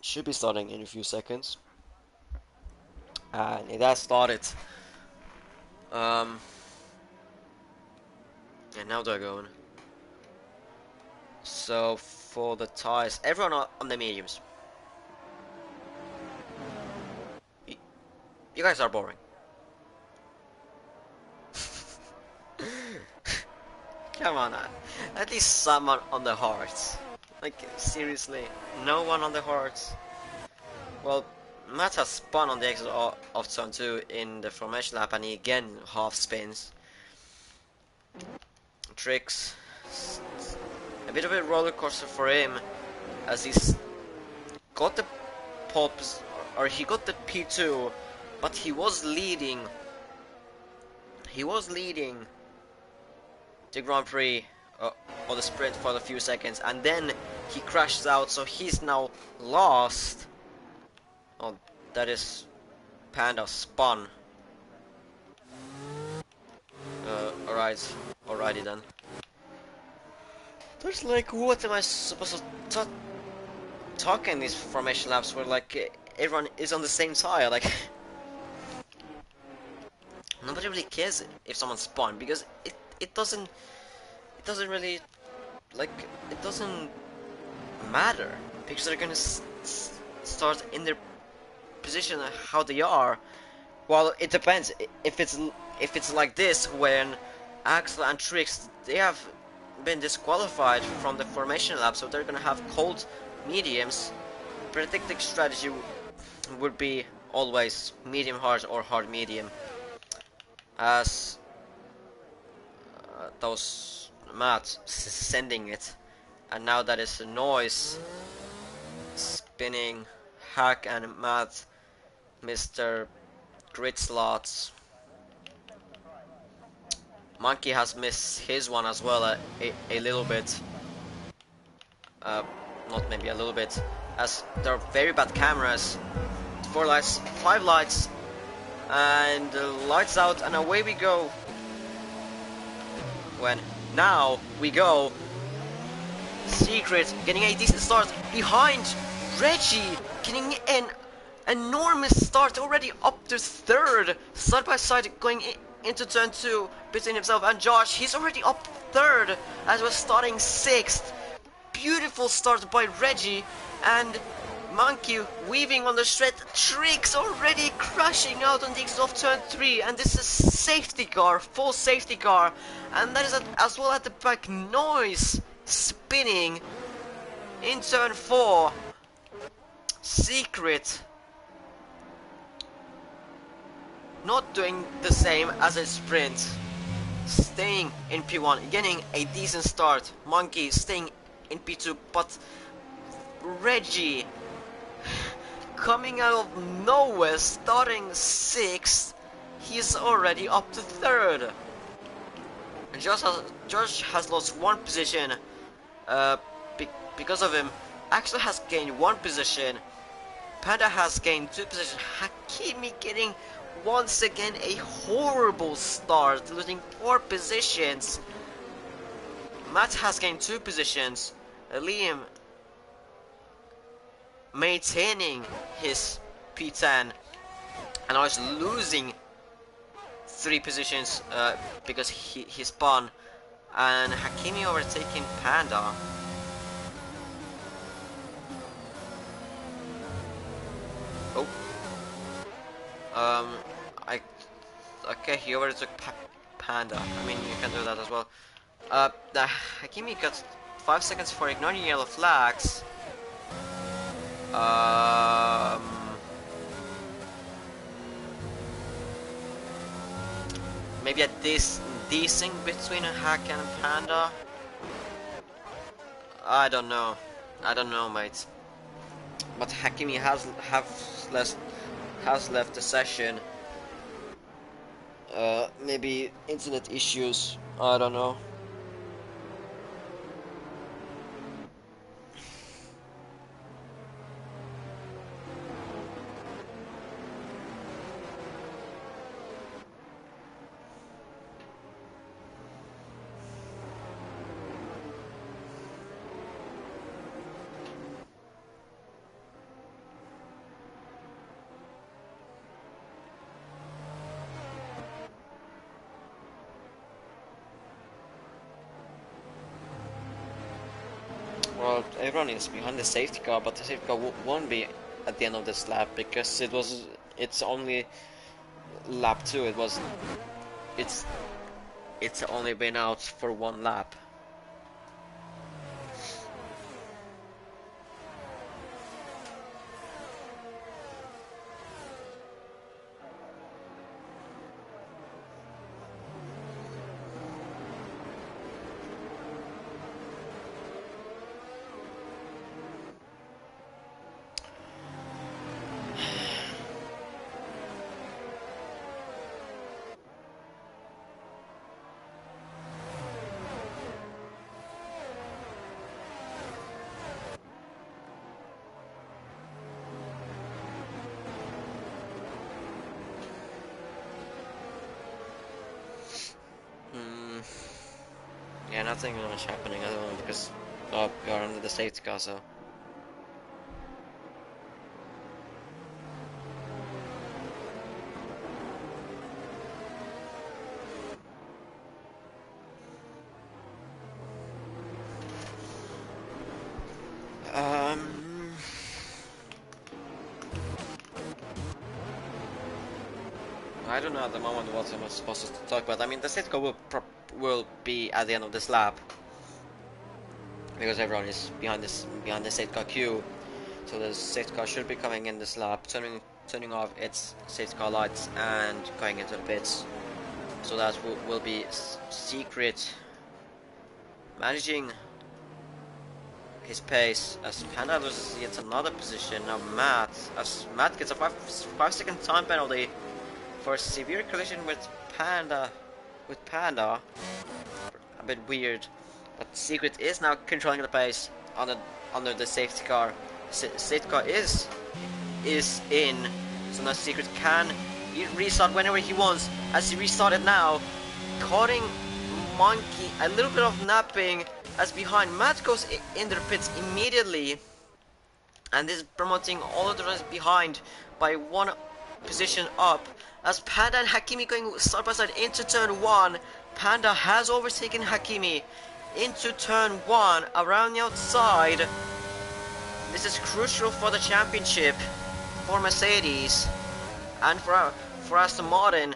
Should be starting in a few seconds. And it has started. And now they're going. So for the tires, everyone on the mediums. You guys are boring. Come on, at least someone on the hearts. Like, seriously, no one on the hearts. Well, Matt has spun on the exit of turn 2 in the formation lap, and he again half spins. Tricks, a bit of a roller coaster for him, as he's got the pops, or he got the P2, but he was leading. He was leading the Grand Prix or the sprint for a few seconds, and then he crashes out, so he's now lost. Oh, that is Panda spun. Alrighty then. There's like, what am I supposed to talk in these formation laps where like everyone is on the same tire? Like, nobody really cares if someone spun, because it doesn't really, like, it doesn't matter, because they're gonna start in their position how they are. Well, it depends if it's like this, when Axel and Trix, they have been disqualified from the formation lap, so they're gonna have cold mediums. Predictive strategy would be always medium hard or hard medium, as those mats sending it. And now that is the Noise spinning, Hack and Matt, Mr. Grid Slots. Monkey has missed his one as well a little bit. Not maybe a little bit, as there are very bad cameras. 4 lights, 5 lights, and lights out, and away we go. When now we go. Secret getting a decent start behind Reggie, getting an enormous start, already up to third, side by side going into turn 2 between himself and Josh. He's already up third as we're starting 6th. Beautiful start by Reggie, and Monkey weaving on the straight, Tricks already crashing out on the exit of turn 3, and this is safety car, full safety car, and that is as well at the back. Noise spinning in turn 4. Secret not doing the same as a sprint, staying in P1, getting a decent start. Monkey staying in P2, but Reggie coming out of nowhere, starting 6th, he's already up to 3rd. And Josh has lost 1 position because of him. Axel has gained 1 position. Panda has gained 2 positions. Hakimi getting once again a horrible start, losing 4 positions. Matt has gained 2 positions. Liam maintaining his P10, and I was losing 3 positions because he spun, and Hakimi overtaking Panda. Oh, okay, he overtook Panda. I mean, you can do that as well. The Hakimi got 5 seconds for ignoring yellow flags. Maybe a desync between Hack and Panda. I don't know, mate. But Hakimi has left the session. Maybe internet issues. I don't know. Well, everyone is behind the safety car, but the safety car won't be at the end of this lap because it's only lap 2. It's only been out for 1 lap. Yeah, nothing much happening at the moment because we are under the safety car, so. I don't know at the moment what I'm supposed to talk about. I mean, the safety car will be at the end of this lap because everyone is behind the safety car queue. So the safety car should be coming in this lap, turning off its safety car lights and going into the pits. So that will be Secret managing his pace as Panda loses yet another position. Now Matt gets a 5-second time penalty for a severe collision with Panda. A bit weird, but Secret is now controlling the pace under the safety car. Safety car is in, so now Secret can restart whenever he wants. As he restarted now, caught Monkey a little bit of napping, as behind. Matt goes in the pits immediately, and is promoting all of the rest behind by one position up. As Panda and Hakimi going side by side into turn 1. Panda has overtaken Hakimi into turn 1 around the outside. This is crucial for the championship for Mercedes and for Aston Martin.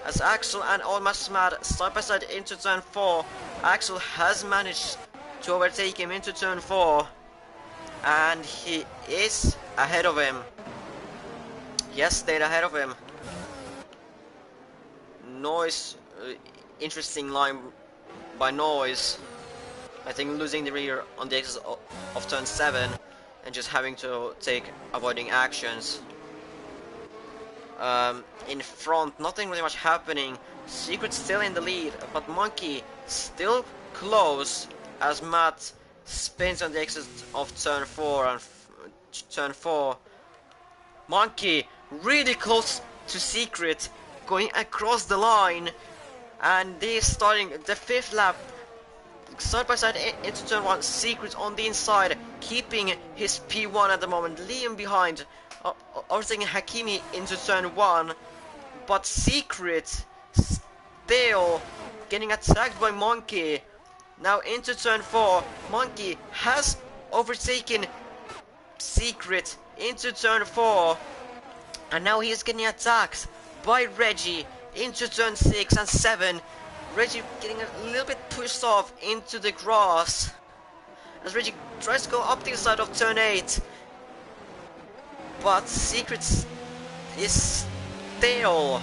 As Axel and Almas Mad side by side into turn 4. Axel has managed to overtake him into turn 4, and he is ahead of him. He has stayed ahead of him. Noise, interesting line by Noise. I think losing the rear on the exit of turn 7 and just having to take avoiding actions. In front, nothing really much happening. Secret still in the lead, but Monkey still close as Matt spins on the exit of turn 4 and turn 4. Monkey really close to Secret, going across the line, and they're starting the 5th lap side by side into turn 1. Secret on the inside, keeping his P1 at the moment. Liam behind, overtaking Hakimi into turn 1, but Secret still getting attacked by Monkey. Now into turn 4, Monkey has overtaken Secret into turn 4, and now he is getting attacked by Reggie into turn 6 and 7. Reggie getting a little bit pushed off into the grass as Reggie tries to go up the side of turn 8, but Secret is still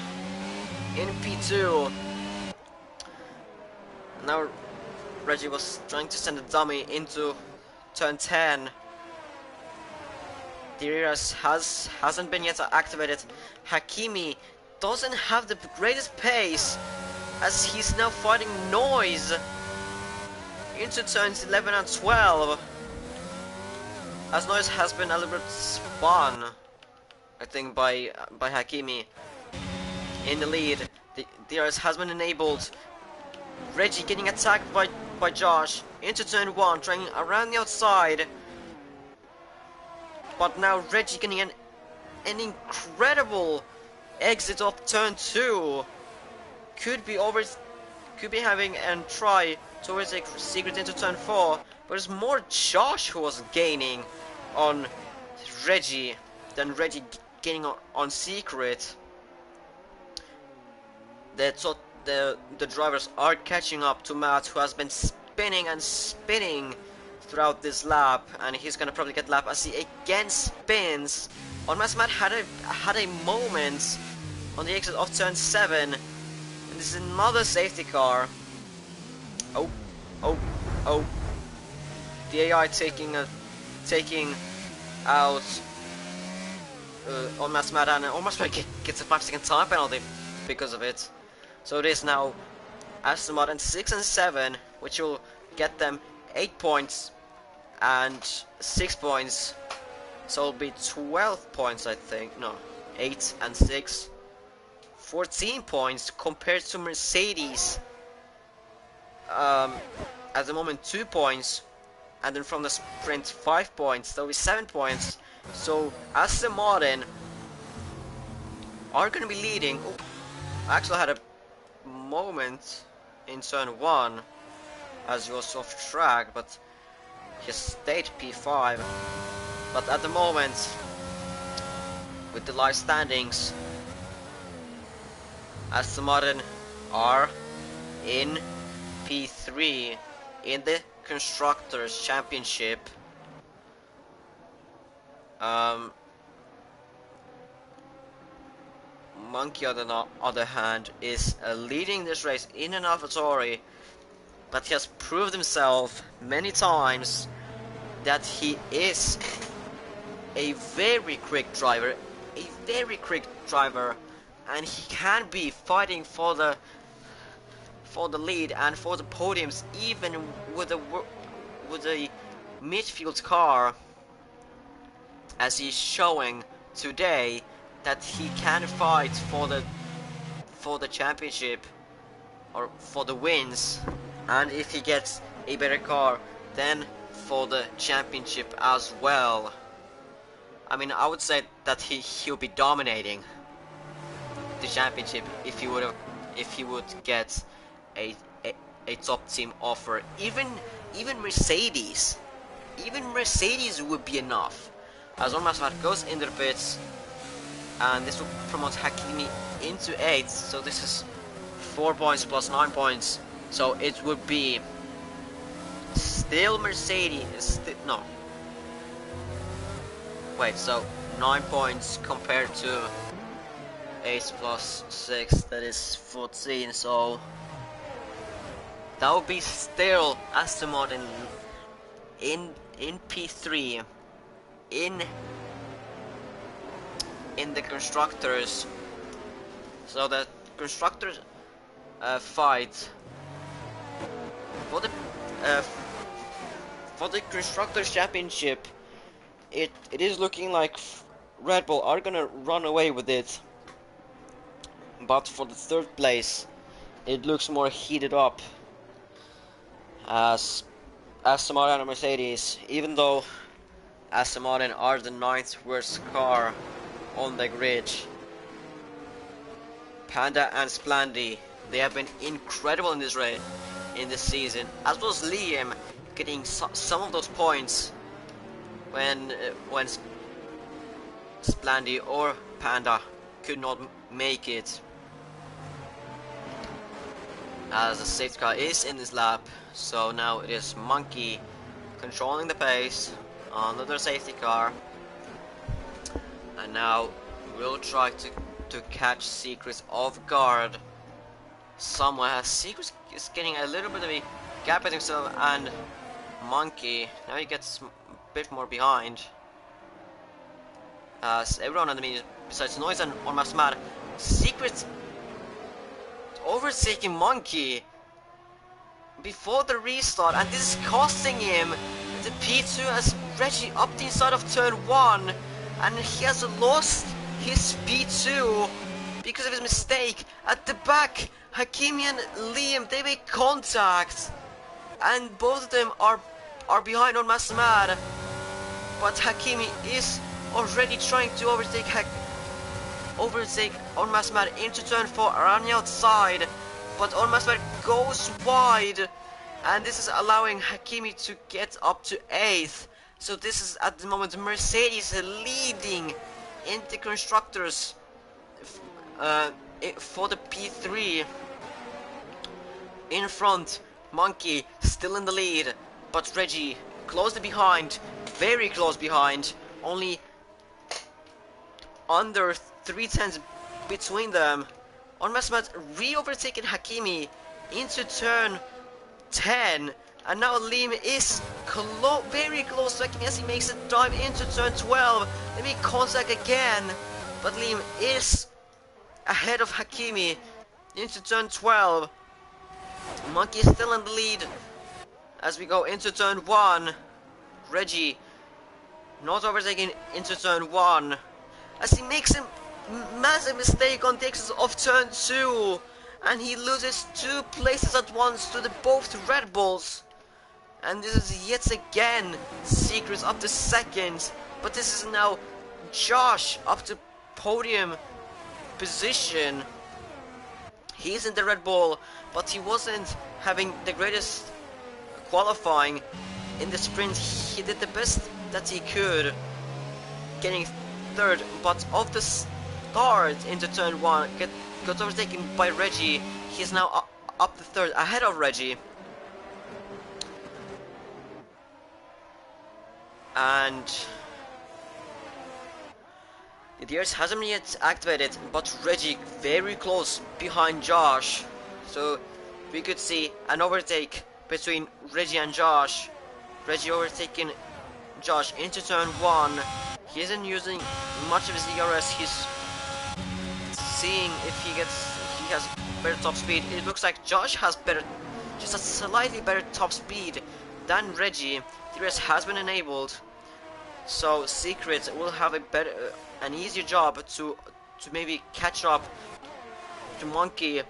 in P2. Now Reggie was trying to send a dummy into turn 10. The rears hasn't been yet activated. Hakimi doesn't have the greatest pace as he's now fighting Noise into turns 11 and 12. As Noise has been a little bit spun, I think, by Hakimi in the lead. The DRS has been enabled. Reggie getting attacked by Josh into turn 1, trying around the outside. But now Reggie getting an incredible exit of turn 2. Could be having a try to overtake Secret into turn 4, but it's more Josh who was gaining on Reggie than Reggie gaining on Secret. The drivers are catching up to Matt, who has been spinning and spinning throughout this lap, and he's gonna probably get lap as he again spins. Almas Matt had a moment on the exit of turn 7, and this is another safety car. Oh. The AI taking out Almas Matt, and Almas Matt gets a 5-second time penalty because of it. So it is now Aston Martin 6 and 7, which will get them 8 points and 6 points. So it'll be 12 points, I think. No, 8 and 6. 14 points compared to Mercedes. At the moment 2 points, and then from the sprint 5 points. That'll be 7 points. So Aston Martin are going to be leading. Oh, I actually had a moment in turn 1 as he was off track, but he stayed P5. But at the moment, with the live standings, Aston Martin are in P3 in the Constructors' Championship. Monkey, on the other hand, is leading this race in an AlphaTauri, but he has proved himself many times that he is a very quick driver, and he can be fighting for the lead and for the podiums, even with a midfield car, as he's showing today that he can fight for the championship or for the wins. And if he gets a better car than for the championship as well. I mean, I would say that he'll be dominating the championship if he would get a a top team offer. Even Mercedes, would be enough. As Ormasvar goes in the pits, and this will promote Hakimi into 8th. So this is 4 points plus 9 points. So it would be still Mercedes. No. Wait, so 9 points compared to 8 plus 6, that is 14. So that would be still Aston Martin in P3 in the constructors. So the constructors fight for the constructors championship. It is looking like Red Bull are gonna run away with it, but for the 3rd place it looks more heated up as Aston Martin and Mercedes, even though Aston Martin are the 9th worst car on the grid. Panda and Splandy, they have been incredible in this race, in this season, as was Liam, getting some of those points when Splandy or Panda could not make it, as the safety car is in this lap. So now it is Monkey controlling the pace on the safety car, and now we'll try to catch Secrets off guard somewhere. Secrets is getting a little bit of a gap at himself and Monkey. Now he gets a bit more behind, as everyone on the medium besides Noise and Almost Mad. Secrets overtaking Monkey before the restart, and this is costing him the P2 as Reggie up the inside of turn 1, and he has lost his P2 because of his mistake. At the back, Hakimi and Liam, they make contact, and both of them are behind on Masmad, but Hakimi is already trying to overtake on Masmad into turn 4 around the outside, but on Masmad goes wide, and this is allowing Hakimi to get up to 8th. So this is at the moment Mercedes leading in the constructors for the P3. In front, Monkey still in the lead, but Reggie closely behind, very close behind, only under 3 tenths between them. On Masmat re-overtaken Hakimi into turn 10, and now Liam is very close to Hakimi as he makes a dive into turn 12. They make contact again, but Liam is ahead of Hakimi into turn 12. Monkey is still in the lead as we go into turn 1. Reggie not overtaken into turn 1 as he makes a massive mistake on the exit of turn 2, and he loses 2 places at once to the both Red Bulls. And this is yet again Secrets up to 2nd, but this is now Josh up to podium position. He's in the Red Bull, but he wasn't having the greatest qualifying in the sprint. He did the best that he could, getting 3rd, but off the start into turn 1 got overtaken by Reggie. He's now up to 3rd, ahead of Reggie. And the DRS hasn't yet activated, but Reggie very close behind Josh. So we could see an overtake between Reggie and Josh. Reggie overtaking Josh into turn 1. He isn't using much of his DRS. He's seeing if he has better top speed. It looks like Josh has just a slightly better top speed than Reggie. DRS has been enabled, so Secret will have an easier job to maybe catch up to Monkey.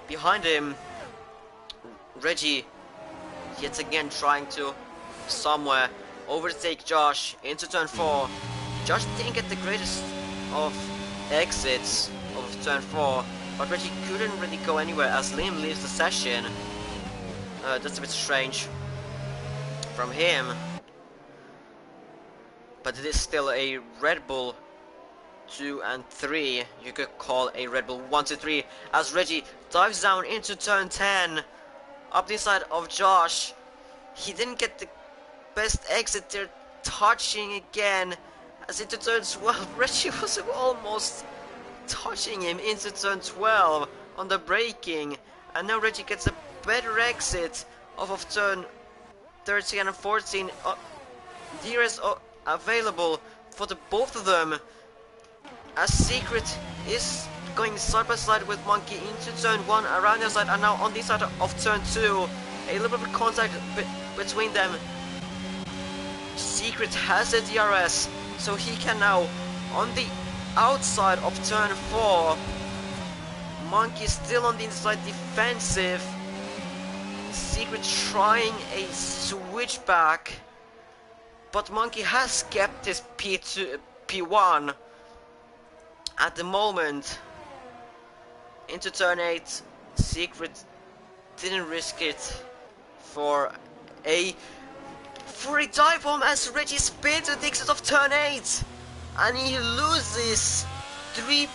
Behind him, Reggie yet again trying to somewhere overtake Josh into turn 4. Josh didn't get the greatest of exits of turn 4, but Reggie couldn't really go anywhere as Liam leaves the session. That's a bit strange from him, but it is still a Red Bull 2 and 3. You could call a Red Bull 1, 2, 3 as Reggie dives down into turn 10 up the inside of Josh. He didn't get the best exit there, touching again as into turn 12. Reggie was almost touching him into turn 12 on the braking, and now Reggie gets a better exit off of turn 13 and 14. Dearest available for the both of them, as Secret is going side by side with Monkey into turn 1 around the side, and now on the side of turn 2 a little bit of contact between them. Secret has a DRS, so he can now on the outside of turn 4. Monkey still on the inside defensive. Secret trying a switchback, but Monkey has kept his P1 at the moment. Into turn 8, Secret didn't risk it for a dive bomb as Reggie spins to the exit of turn 8, and he loses three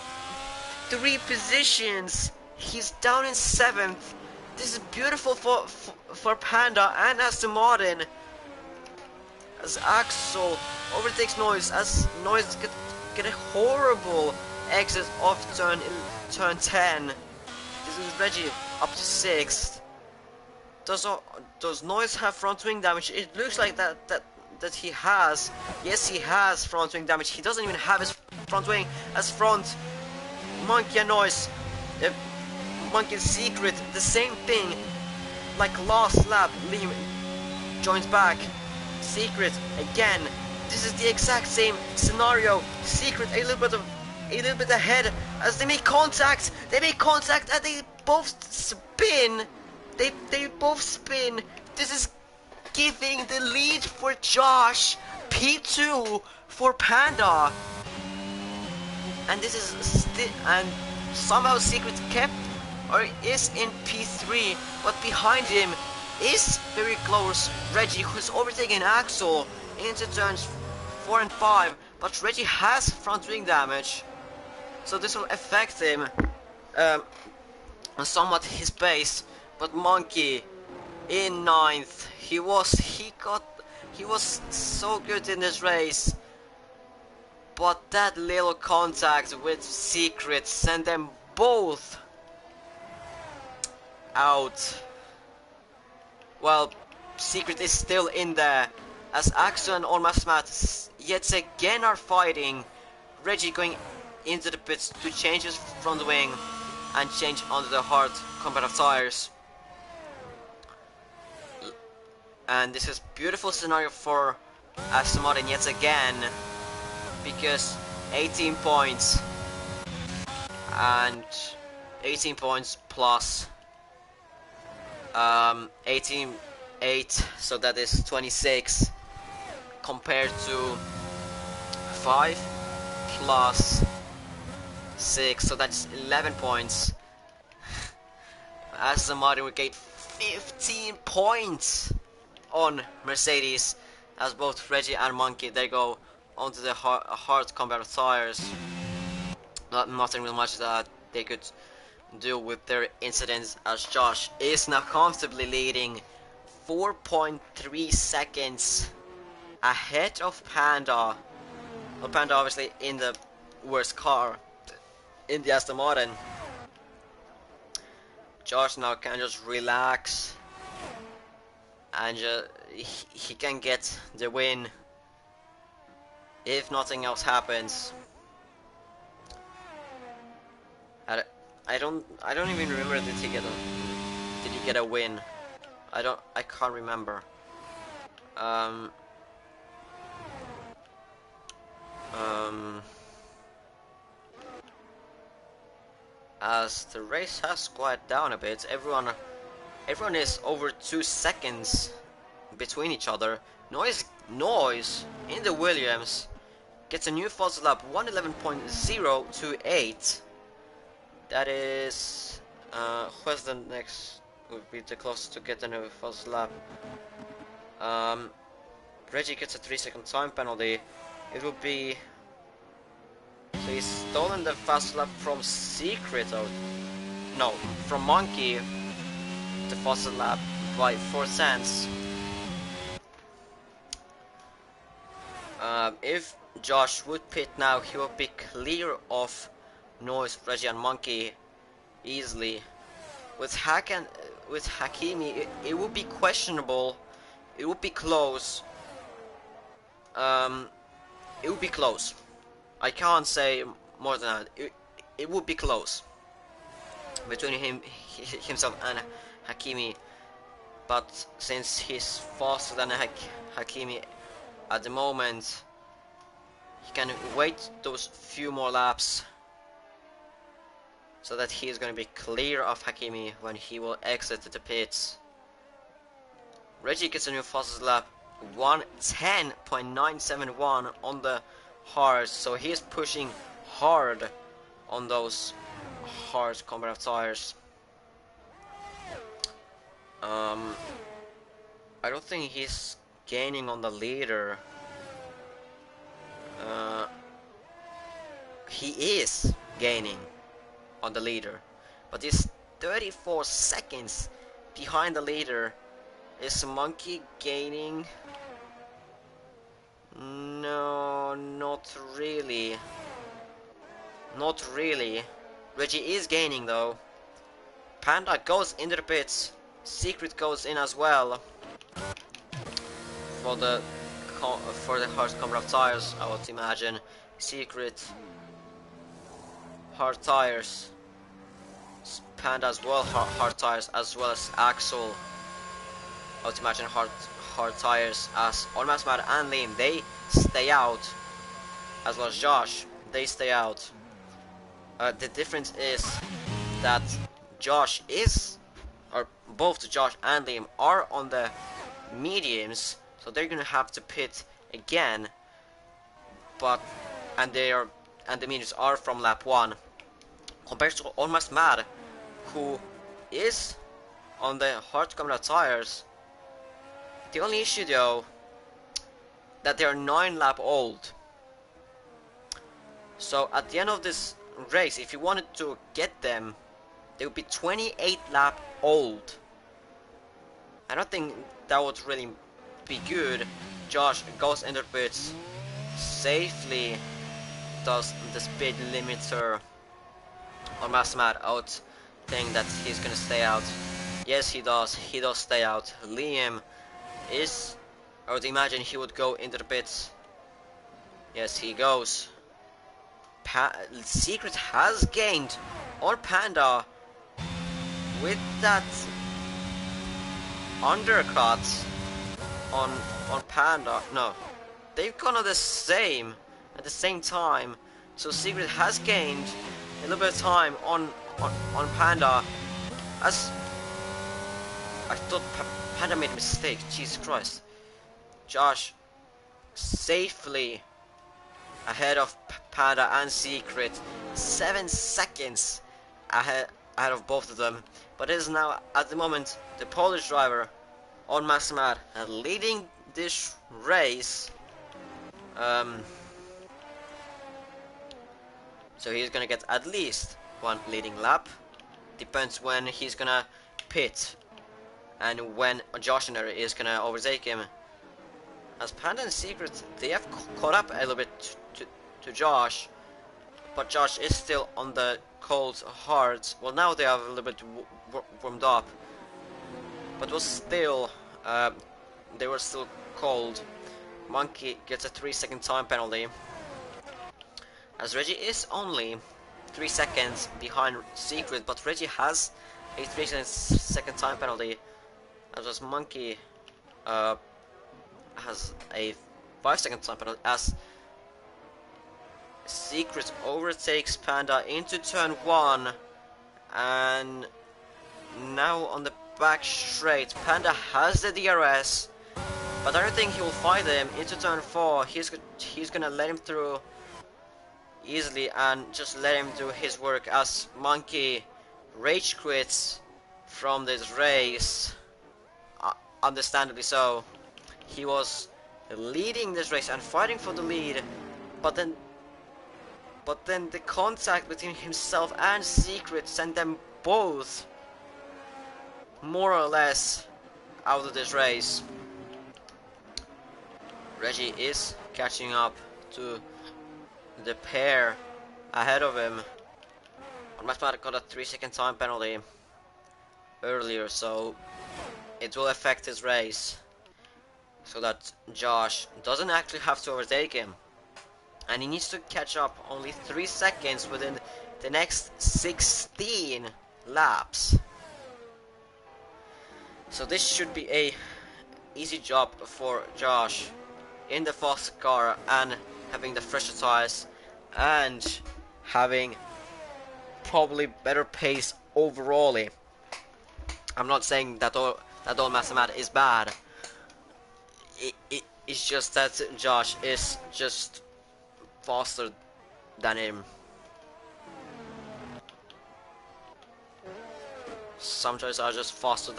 positions. He's down in 7th. This is beautiful for Panda and Aston Martin, as Axel overtakes Noise, as Noise get a horrible exit off turn 10. This is Reggie up to 6th. Does Noise have front wing damage? It looks like that he has. Yes, he has front wing damage. He doesn't even have his front wing as front. Monkey and Noise, Monkey and Secret, the same thing. Like last lap, Liam joins back. Secret again. This is the exact same scenario. Secret a little bit ahead as they make contact. They make contact and they both spin. They both spin. This is giving the lead for Josh. P2 for Panda. And this is and somehow Secret kept or is in P3, but behind him is very close Reggie, who's overtaking Axel into turns 4 and 5, but Reggie has front wing damage, so this will affect him somewhat his pace. But Monkey in 9th, he was so good in this race, but that little contact with Secret sent them both out. Well, Secret is still in there as Axel and Almas Matt yet again are fighting. Reggie going into the pits to change his front wing and change onto the hard competitive tires. And this is beautiful scenario for Aston Martin yet again, because 18 points and 18 points plus 8, so that is 26 compared to 5 plus 6, so that's 11 points. Aston Martin will get 15 points on Mercedes, as both Reggie and Monkey, they go onto the hard competitive tires. Nothing real much that they could do with their incidents, as Josh is now comfortably leading 4.3 seconds ahead of Panda. Well, Panda obviously in the worst car in the Aston Martin. Josh now can just relax and he can get the win if nothing else happens. I don't even remember, did he get a win? I can't remember. As the race has quieted down a bit, everyone Everyone is over 2 seconds between each other. Noise in the Williams gets a new fast lap 111.028. That is who's the next would be the closest to get a new fast lap. Reggie gets a 3-second time penalty. It will be, so he's stolen the fast lap from Secret, or no, from Monkey, the fast lap by 4 cents. If Josh would pit now, he would be clear of Noise, Reggie, and Monkey easily. With Hakimi, it would be questionable. It would be close. It would be close. I can't say more than that. It would be close between himself and Hakimi. But since he's faster than Hakimi at the moment, he can wait those few more laps so that he is going to be clear of Hakimi when he will exit the pits. Reggie gets a new fastest lap, 110.971 on the hard, so he is pushing hard on those hard combat tires. I don't think he's gaining on the leader. He is gaining on the leader, but he's 34 seconds behind the leader. Is Monkey gaining? No, not really. Not really. Reggie is gaining though. Panda goes into the pits. Secret goes in as well. For the hard cover of tires, I would imagine. Secret, hard tires. Panda as well, hard tires, as well as Axel. I would imagine hard tires, as Almas Mad and Liam, they stay out, as well as Josh, they stay out. The difference is that Josh is, or both Josh and Liam are on the mediums, so they're gonna have to pit again. But and the mediums are from lap 1, compared to Almost Mad, who is on the hard combat tires. The only issue though, that they are 9 lap old. So at the end of this race, if you wanted to get them, they would be 28 lap old. I don't think that would really be good. Josh goes into pits safely, does the speed limiter on Massmad out, think that he's gonna stay out. Yes, he does stay out. Liam is, I would imagine he would go into the pits. Yes, he goes. Secret has gained on Panda with that undercut on Panda. No, they've gone on the same at the same time. So Secret has gained a little bit of time on Panda. As I thought Panda made a mistake. Jesus Christ. Josh safely ahead of Panda and Secret, 7 seconds ahead of both of them. But it is now at the moment the Polish driver on Masmad leading this race. So he's gonna get at least one leading lap. Depends when he's gonna pit and when Josh is gonna overtake him. As Panda and Secret, they have caught up a little bit to Josh, but Josh is still on the cold hards. Well, now they have a little bit warmed up, but was still they were still cold. Monkey gets a 3-second time penalty, as Reggie is only 3 seconds behind Secret, but Reggie has a 3-second time penalty, as was Monkey has a 5-second time penalty, as Secret overtakes Panda into turn 1, and now on the back straight. Panda has the DRS, but I don't think he will fight him into turn 4. He's gonna let him through easily and just let him do his work as Monkey rage quits from this race. Understandably so. He was leading this race and fighting for the lead, but then the contact between himself and Secret sent them both more or less out of this race. Reggie is catching up to the pair ahead of him. Matmat got a 3-second time penalty earlier, so it will affect his race, so that Josh doesn't actually have to overtake him, and he needs to catch up only 3 seconds within the next 16 laps. So this should be a easy job for Josh in the fast car and having the fresher tires and having probably better pace overall. I'm not saying that all Masamat is bad. It's just that Josh is just faster than him. Some drivers are just faster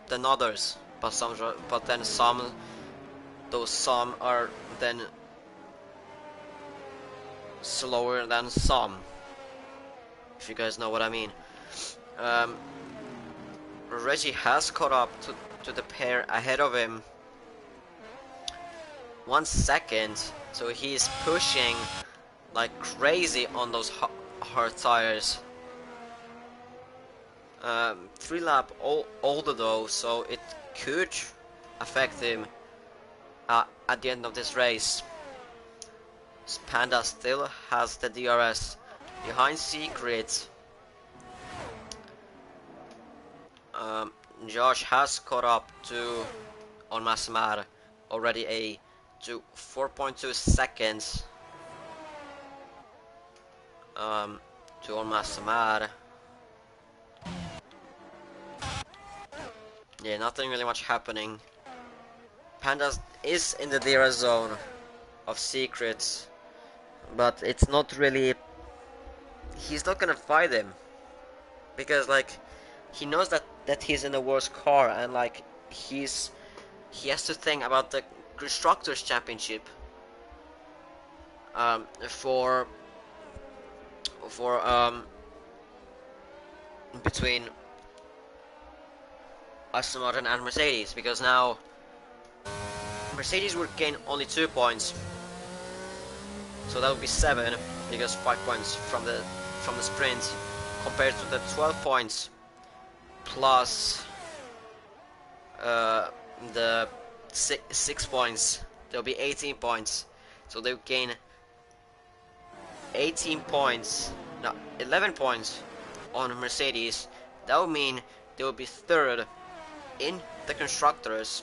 than others, but then some are then slower than some, if you guys know what I mean. Reggie has caught up to the pair ahead of him 1 second, so he's pushing like crazy on those hard tires. 3 lap older though, so it could affect him at the end of this race. Panda still has the DRS behind Secret. Josh has caught up to on Masamar already to 4.2 seconds to on Masamar. Yeah, nothing really much happening. Panda is in the DRS zone of Secrets, but it's not really. He's not gonna fight him because like he knows that he's in the worst car, and like he has to think about the Constructors' Championship for between Aston Martin and Mercedes, because now Mercedes would gain only 2 points, so that would be 7, because 5 points from the sprint, compared to the 12 points plus the 6 points. There'll be 18 points, so they'll gain 18 points, no, 11 points on Mercedes. That would mean they will be third in the Constructors.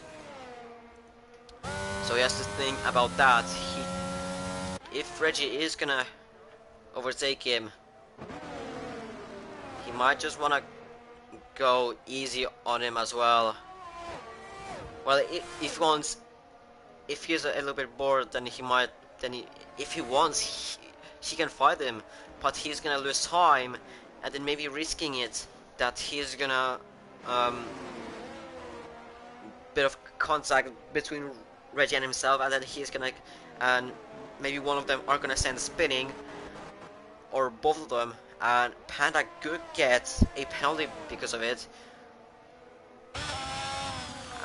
So he has to think about that. If Reggie is gonna overtake him, he might just wanna go easy on him as well. Well, if he's a little bit bored, then if he wants, he can fight him, but he's gonna lose time, and then maybe risking it that he's gonna bit of contact between Reggie and himself, and then and maybe one of them are gonna send spinning, or both of them, and Panda could get a penalty because of it.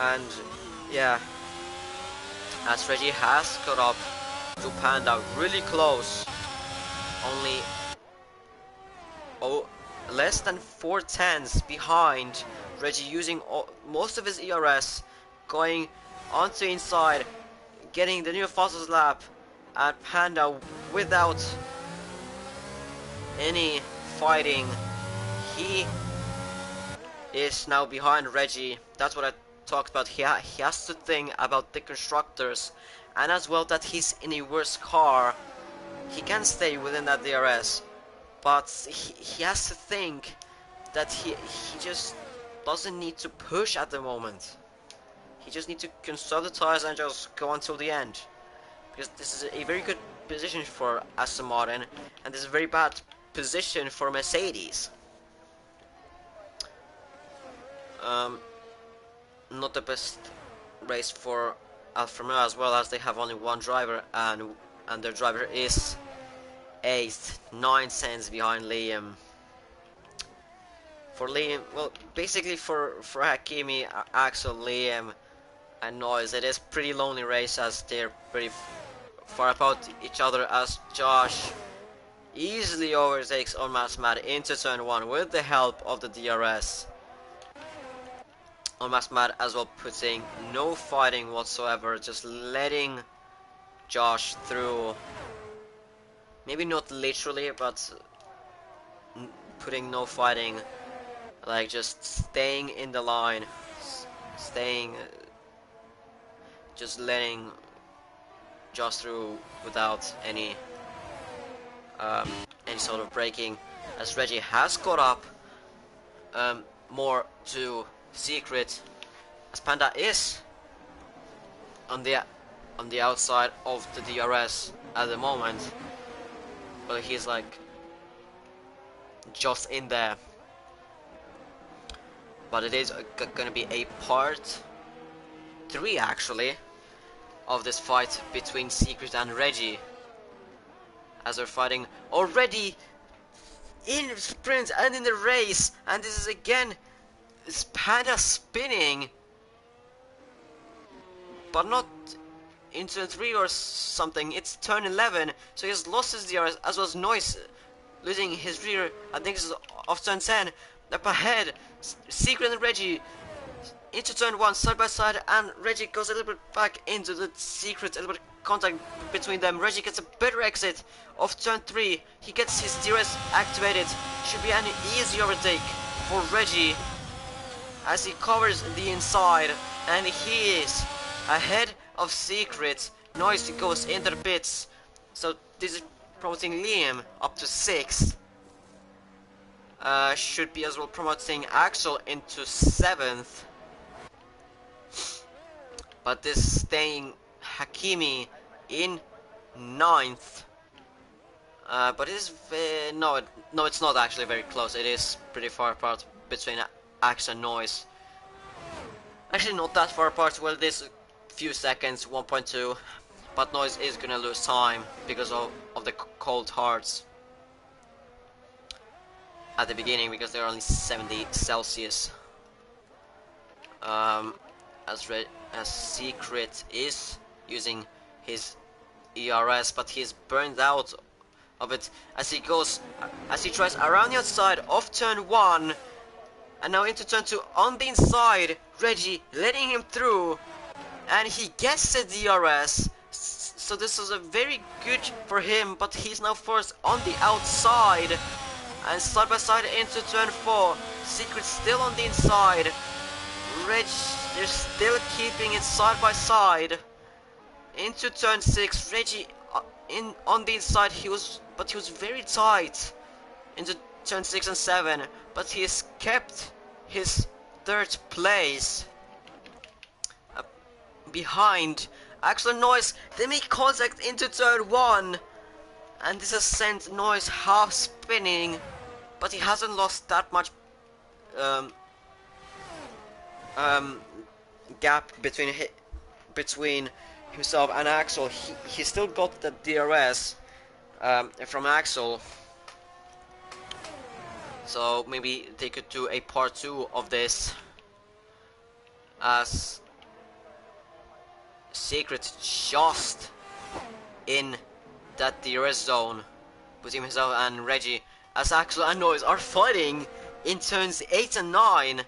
And yeah, as Reggie has caught up to Panda really close, only less than 4 tenths behind. Reggie using most of his ERS, going onto inside, getting the new fastest lap, and Panda without any fighting, he is now behind Reggie. That's what I talked about. He has to think about the Constructors, and as well that he's in a worse car. He can stay within that DRS, but he has to think that he just doesn't need to push at the moment. He just needs to conserve the tires and just go until the end. Because this is a very good position for Aston Martin, and this is a very bad position for Mercedes. Not the best race for Alfa Romeo as well, as they have only one driver, and their driver is 8th, 9 cents behind Liam. For Liam, well, basically for Hakimi, Axel, Liam, and Noise, it is pretty lonely race as they're pretty far apart each other, as Josh easily overtakes on Matt into turn 1 with the help of the DRS. On Matt as well, putting no fighting whatsoever, just letting Josh through. Maybe not literally, but putting no fighting, like just staying in the line, staying, just letting Josh through without any sort of braking, as Reggie has caught up more to Secret, as Panda is on the outside of the DRS at the moment, but he's like just in there. But it is gonna be a part 3 actually of this fight between Secret and Reggie, as they're fighting already in sprint and in the race, and this is again Panda spinning, but not in turn 3 or something. It's turn 11, so he has lost his DRS, as well as Noise losing his rear. I think this is off turn 10. Up ahead, Secret and Reggie into turn 1 side by side, and Reggie goes a little bit back into the Secret, a little bit of contact between them. Reggie gets a better exit off turn 3. He gets his DRS activated. Should be an easy overtake for Reggie as he covers the inside, and he is ahead of Secret. Noise goes into the pits, so this is promoting Liam up to 6th. Should be as well promoting Axel into 7th, but this staying Hakimi in 9th. But it is no, it's not actually very close. It is pretty far apart between Axel and Noise. Actually, not that far apart. Well, it is a few seconds, 1.2, but Noise is gonna lose time because of the cold hearts at the beginning, because they're only 70 Celsius. As Secret is using his ERS, but he's burned out of it as he tries around the outside of turn 1, and now into turn 2 on the inside. Reggie letting him through, and he gets the DRS, so this was a very good for him, but he's now forced on the outside. And side by side into turn 4, Secret still on the inside. Reg, they're still keeping it side by side. Into turn 6, Reggie on the inside. He was very tight into turn 6 and 7, but he has kept his 3rd place behind Axel Noise. They make contact into turn 1. And this has sent Noise half spinning, but he hasn't lost that much gap between himself and Axel. He still got the DRS from Axel, so maybe they could do a part 2 of this, as Secret just in that DRS zone between himself and Reggie, as Axel and Noise are fighting in turns 8 and 9,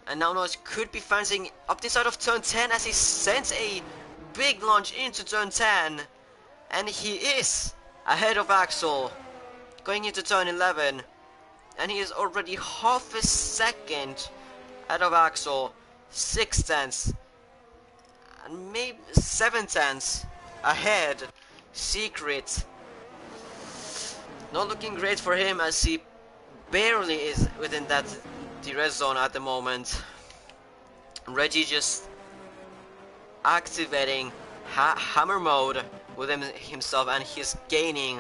and now Noise could be fancying up the side of turn 10 as he sends a big launch into turn 10, and he is ahead of Axel going into turn 11, and he is already half a second ahead of Axel, 6 tenths and maybe 7 tenths ahead. Secret not looking great for him, as he barely is within that the red zone at the moment. Reggie just activating hammer mode with himself, and he's gaining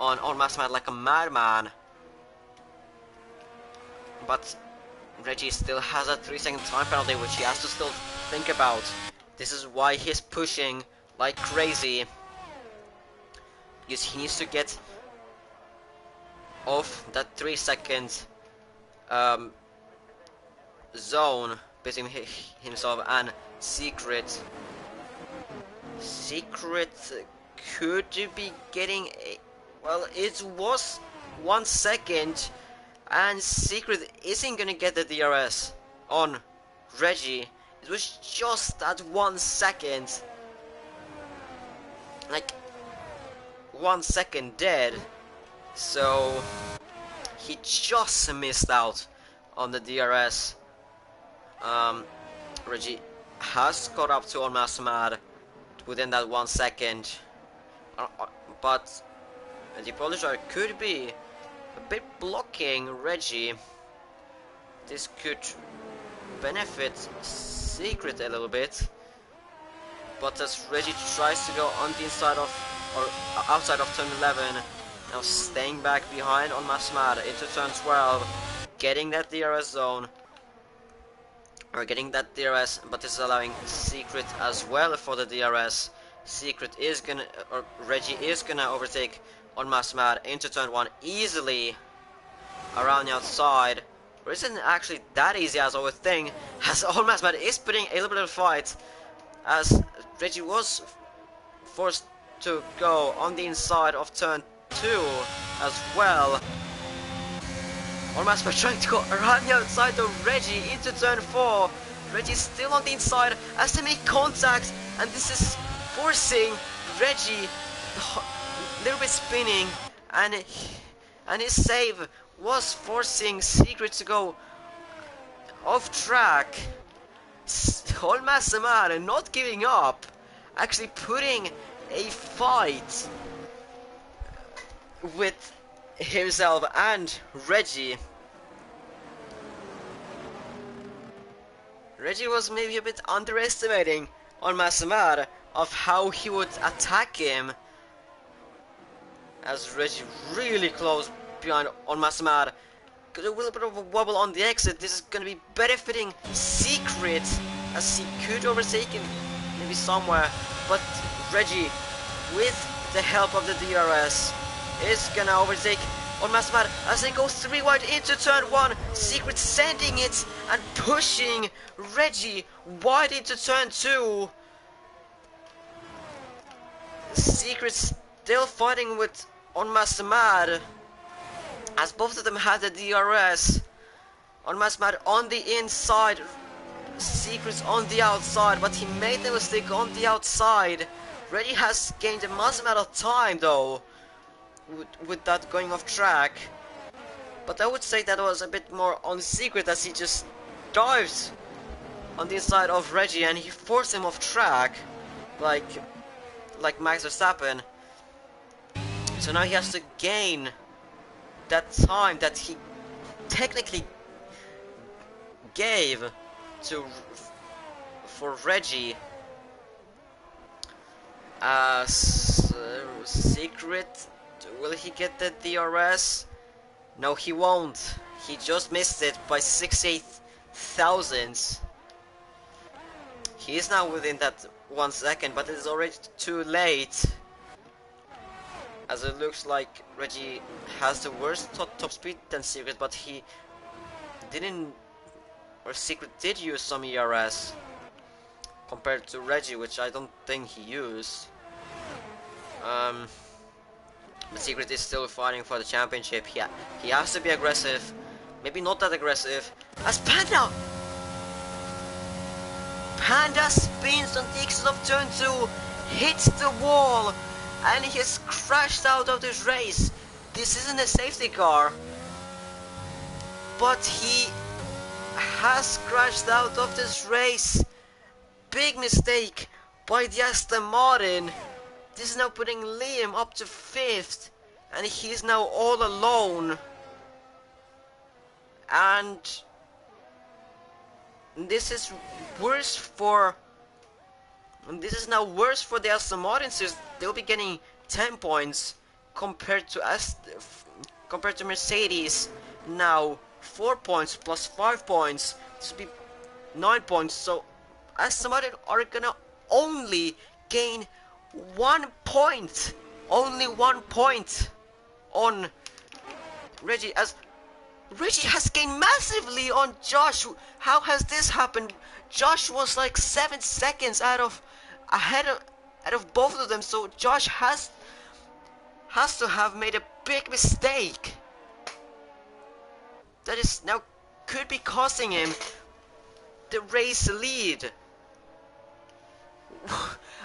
on Mastermind like a madman. But Reggie still has a 3-second time penalty, which he has to still think about. This is why he's pushing like crazy, because he needs to get off that 3-second zone between himself and Secret. Secret could be getting a, well, it was 1 second, and Secret isn't gonna get the DRS on Reggie. It was just that 1 second, like 1 second dead, so he just missed out on the DRS. Reggie has caught up to Mastermad within that 1 second, but the Polisher could be a bit blocking Reggie. This could benefit Secret a little bit, but as Reggie tries to go on the inside of, or outside of turn 11, now staying back behind on Mastermad into turn 12, getting that DRS zone, or getting that DRS, but this is allowing Secret as well for the DRS. Secret is gonna, or Reggie is gonna overtake on Mastermad into turn 1 easily around the outside. Or isn't actually that easy as I would think, as on Mastermad is putting a little bit of fight, as Reggie was forced to go on the inside of turn 2 as well. Mastermad trying to go around the outside of Reggie into turn 4. Reggie still on the inside as they make contact, and this is forcing Reggie a little bit spinning, and his save was forcing Secret to go off track. Mastermad not giving up, actually putting a fight with himself and Reggie. Reggie was maybe a bit underestimating on Mastermad of how he would attack him, as Reggie really close behind on Mastermad. Got a little bit of a wobble on the exit. This is going to be benefiting Secret, as he could overtake him maybe somewhere, but Reggie, with the help of the DRS, is gonna overtake on Mastermad as they go 3 wide into turn 1. Secret sending it and pushing Reggie wide into turn 2. Secret still fighting with on Mastermad, as both of them had the DRS. On Mastermad on the inside, Secret's on the outside, but he made the mistake on the outside. Reggie has gained a massive amount of time though, with that going off track. But I would say that was a bit more on Secret, as he just dives on the inside of Reggie and he forced him off track, like Max Verstappen. So now he has to gain that time that he technically gave to for Reggie. Secret, will he get the DRS? No, he won't. He just missed it by 68 thousandths. He is now within that 1 second, but it is already too late, as it looks like Reggie has the worst top speed than Secret, but he didn't, or Secret did use some ERS compared to Reggie, which I don't think he used. But Secret is still fighting for the championship. He has to be aggressive, maybe not that aggressive, as Panda spins on the exit of turn 2, hits the wall, and he has crashed out of this race. This isn't a safety car, but he has crashed out of this race. Big mistake by the Aston Martin. This is now putting Liam up to 5th, and he's now all alone. And this is worse for. This is now worse for the Aston Martins. They'll be getting 10 points compared to compared to Mercedes. Now 4 points plus 5 points. This will be 9 points. So Aston Martin are gonna only gain 1 point. Only 1 point on Reggie, as Reggie has gained massively on Josh. How has this happened? Josh was like 7 seconds ahead of both of them, so Josh has to have made a big mistake. That is now could be costing him the race lead.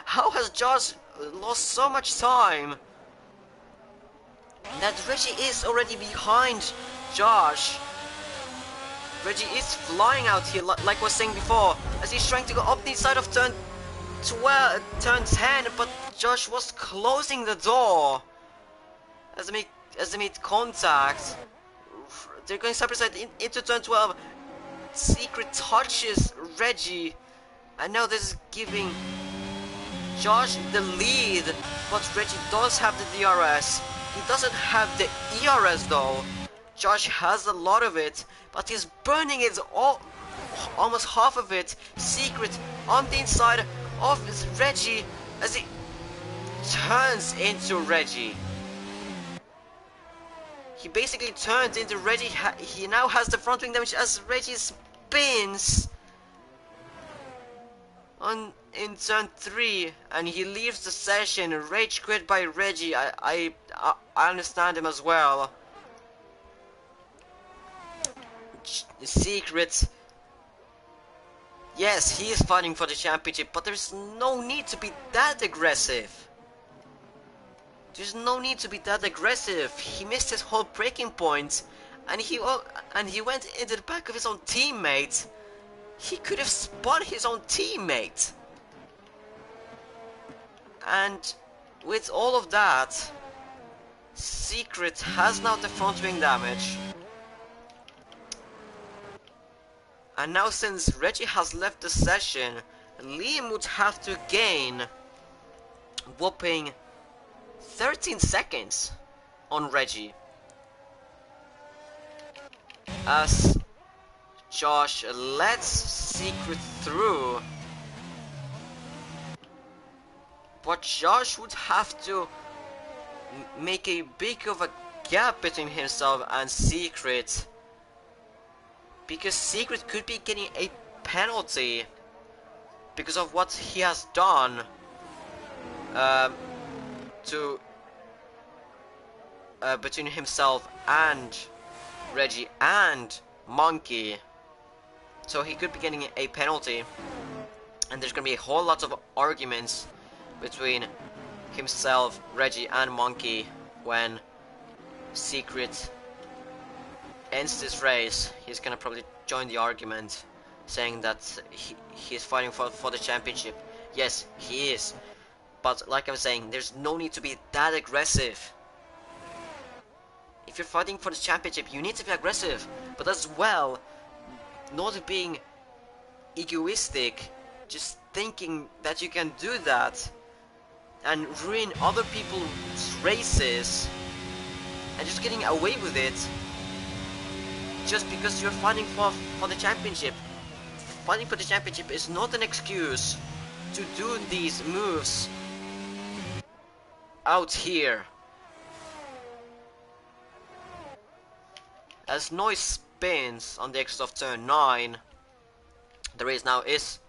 How has Josh lost so much time? That Reggie is already behind Josh. Reggie is flying out here, like I was saying before, as he's trying to go up the side of turn 10, but Josh was closing the door as they made contact. They're going side by side into turn 12. Secret touches Reggie, and now this is giving Josh the lead, but Reggie does have the DRS. He doesn't have the ERS though. Josh has a lot of it, but he's burning it almost half of it. Secret on the inside of Reggie as he turns into Reggie. He basically turned into Reggie. He now has the front wing damage as Reggie spins in turn 3, and he leaves the session. Rage quit by Reggie. I understand him as well. Secret. Yes, he is fighting for the championship, but there's no need to be that aggressive. There's no need to be that aggressive. He missed his whole breaking point, and he went into the back of his own teammate. He could have spun his own teammate. And with all of that, Secret has now the front wing damage. And now since Reggie has left the session, Liam would have to gain whopping 13 seconds on Reggie. As Josh lets Secret through. But Josh would have to make a big of a gap between himself and Secret, because Secret could be getting a penalty because of what he has done between himself and Reggie and Monkey. So he could be getting a penalty, and there's gonna be a whole lot of arguments between himself, Reggie and Monkey when Secret ends this race. He's gonna probably join the argument, saying that he's fighting for the championship. Yes, he is, but like I'm saying, there's no need to be that aggressive. If you're fighting for the championship, you need to be aggressive, but as well, not being egoistic, just thinking that you can do that and ruin other people's races and just getting away with it just because you're fighting for the championship. Fighting for the championship is not an excuse to do these moves out here. As Noise spins on the exit of turn 9, the race now is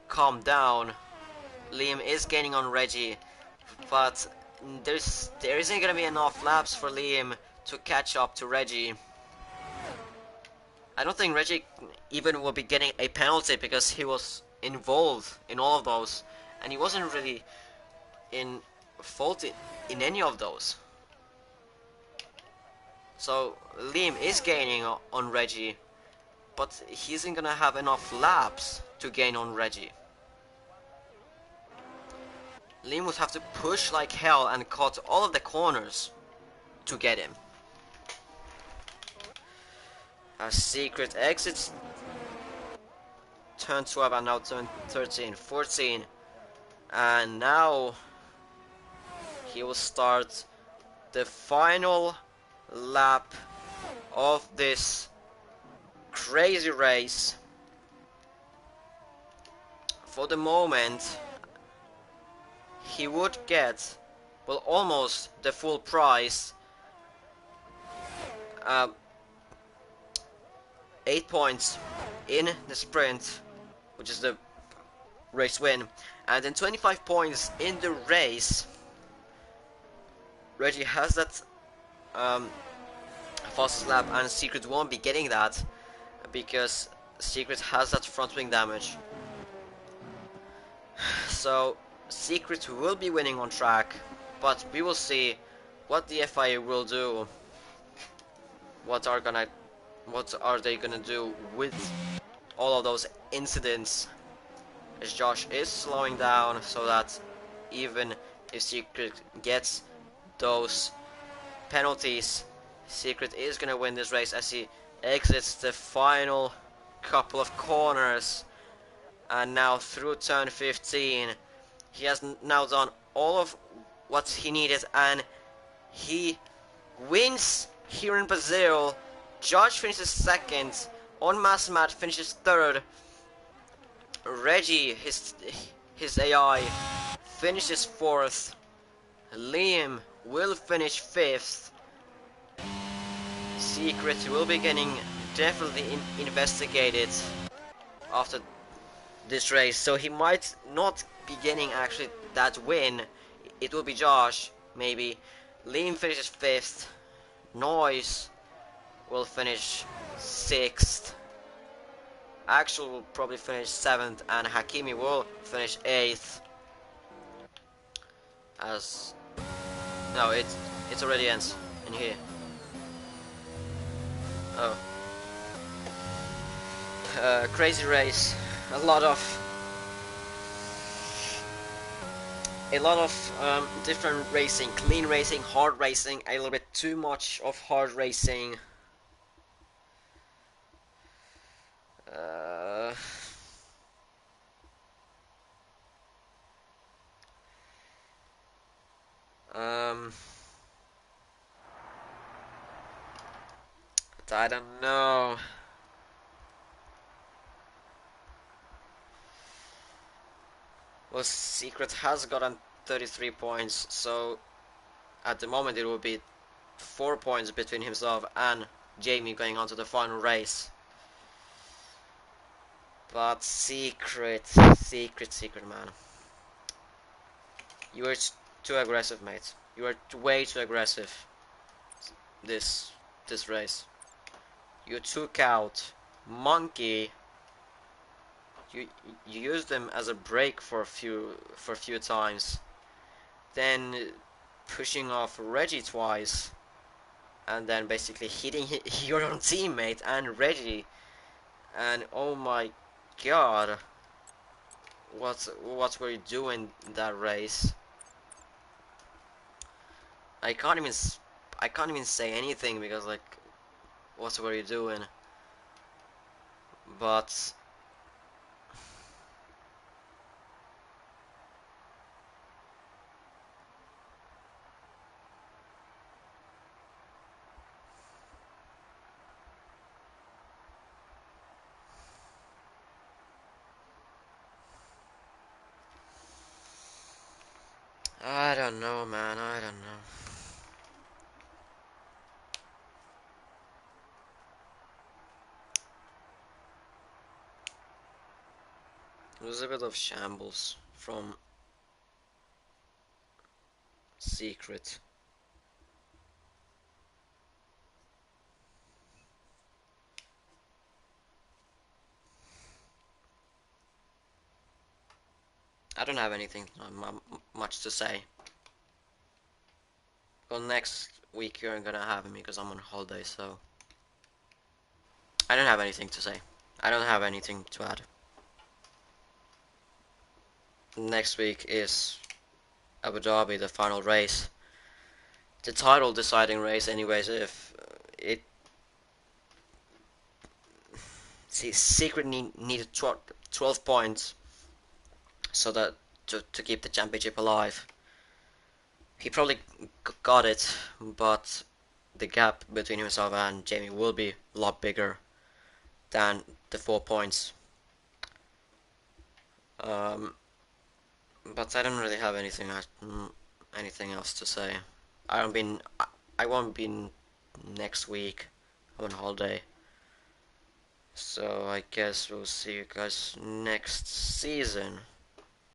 calmed down. Liam is gaining on Reggie, but there isn't gonna be enough laps for Liam to catch up to Reggie. I don't think Reggie even will be getting a penalty because he was involved in all of those, and he wasn't really in fault in any of those. So Liam is gaining on Reggie, but he isn't gonna have enough laps to gain on Reggie. Liam would have to push like hell and cut all of the corners to get him. A Secret exits turn 12 and now turn 13, 14. And now he will start the final lap of this crazy race. For the moment, he would get, well, almost the full prize. Uh, 8 points in the sprint, which is the race win, and then 25 points in the race. Reggie has that fastest lap, and Secret won't be getting that because Secret has that front wing damage. So Secret will be winning on track, but we will see what the FIA will do. What are they gonna do with all of those incidents? As Josh is slowing down so that even if Secret gets those penalties, Secret is gonna win this race as he exits the final couple of corners. And now through turn 15, he has now done all of what he needed, and he wins here in Brazil. Josh finishes second, On Massmat finishes third, Reggie, his AI, finishes fourth, Liam will finish fifth. Secret will be getting definitely investigated after this race, so he might not be getting actually that win. It will be Josh, maybe. Liam finishes fifth, Noise will finish sixth, Axel will probably finish seventh, and Hakimi will finish eighth. As no, it already ends in here. Oh, crazy race. A lot of different racing, clean racing, hard racing, a little bit too much of hard racing. I don't know. Well, Secret has gotten 33 points, so at the moment it will be 4 points between himself and Jamie going on to the final race. But Secret man. You are too aggressive, mate. You are way too aggressive this race. You took out Monkey. You used them as a break for a few times. Then pushing off Reggie twice, and then basically hitting your own teammate and Reggie. And oh my god, what were you doing in that race? I can't even say anything because like, what were you doing? But I don't know, man. I don't know. It was a bit of shambles from Secret. I don't have anything much to say. Well, next week you're gonna have me because I'm on holiday, so I don't have anything to say. I don't have anything to add. Next week is Abu Dhabi, the final race. The title deciding race anyways. If Secret needed 12 points so that to keep the championship alive. He probably got it, but the gap between himself and Jamie will be a lot bigger than the 4 points. Um, but I don't really have anything else to say. I don't been I won't be next week. I'm on holiday, so I guess we'll see you guys next season.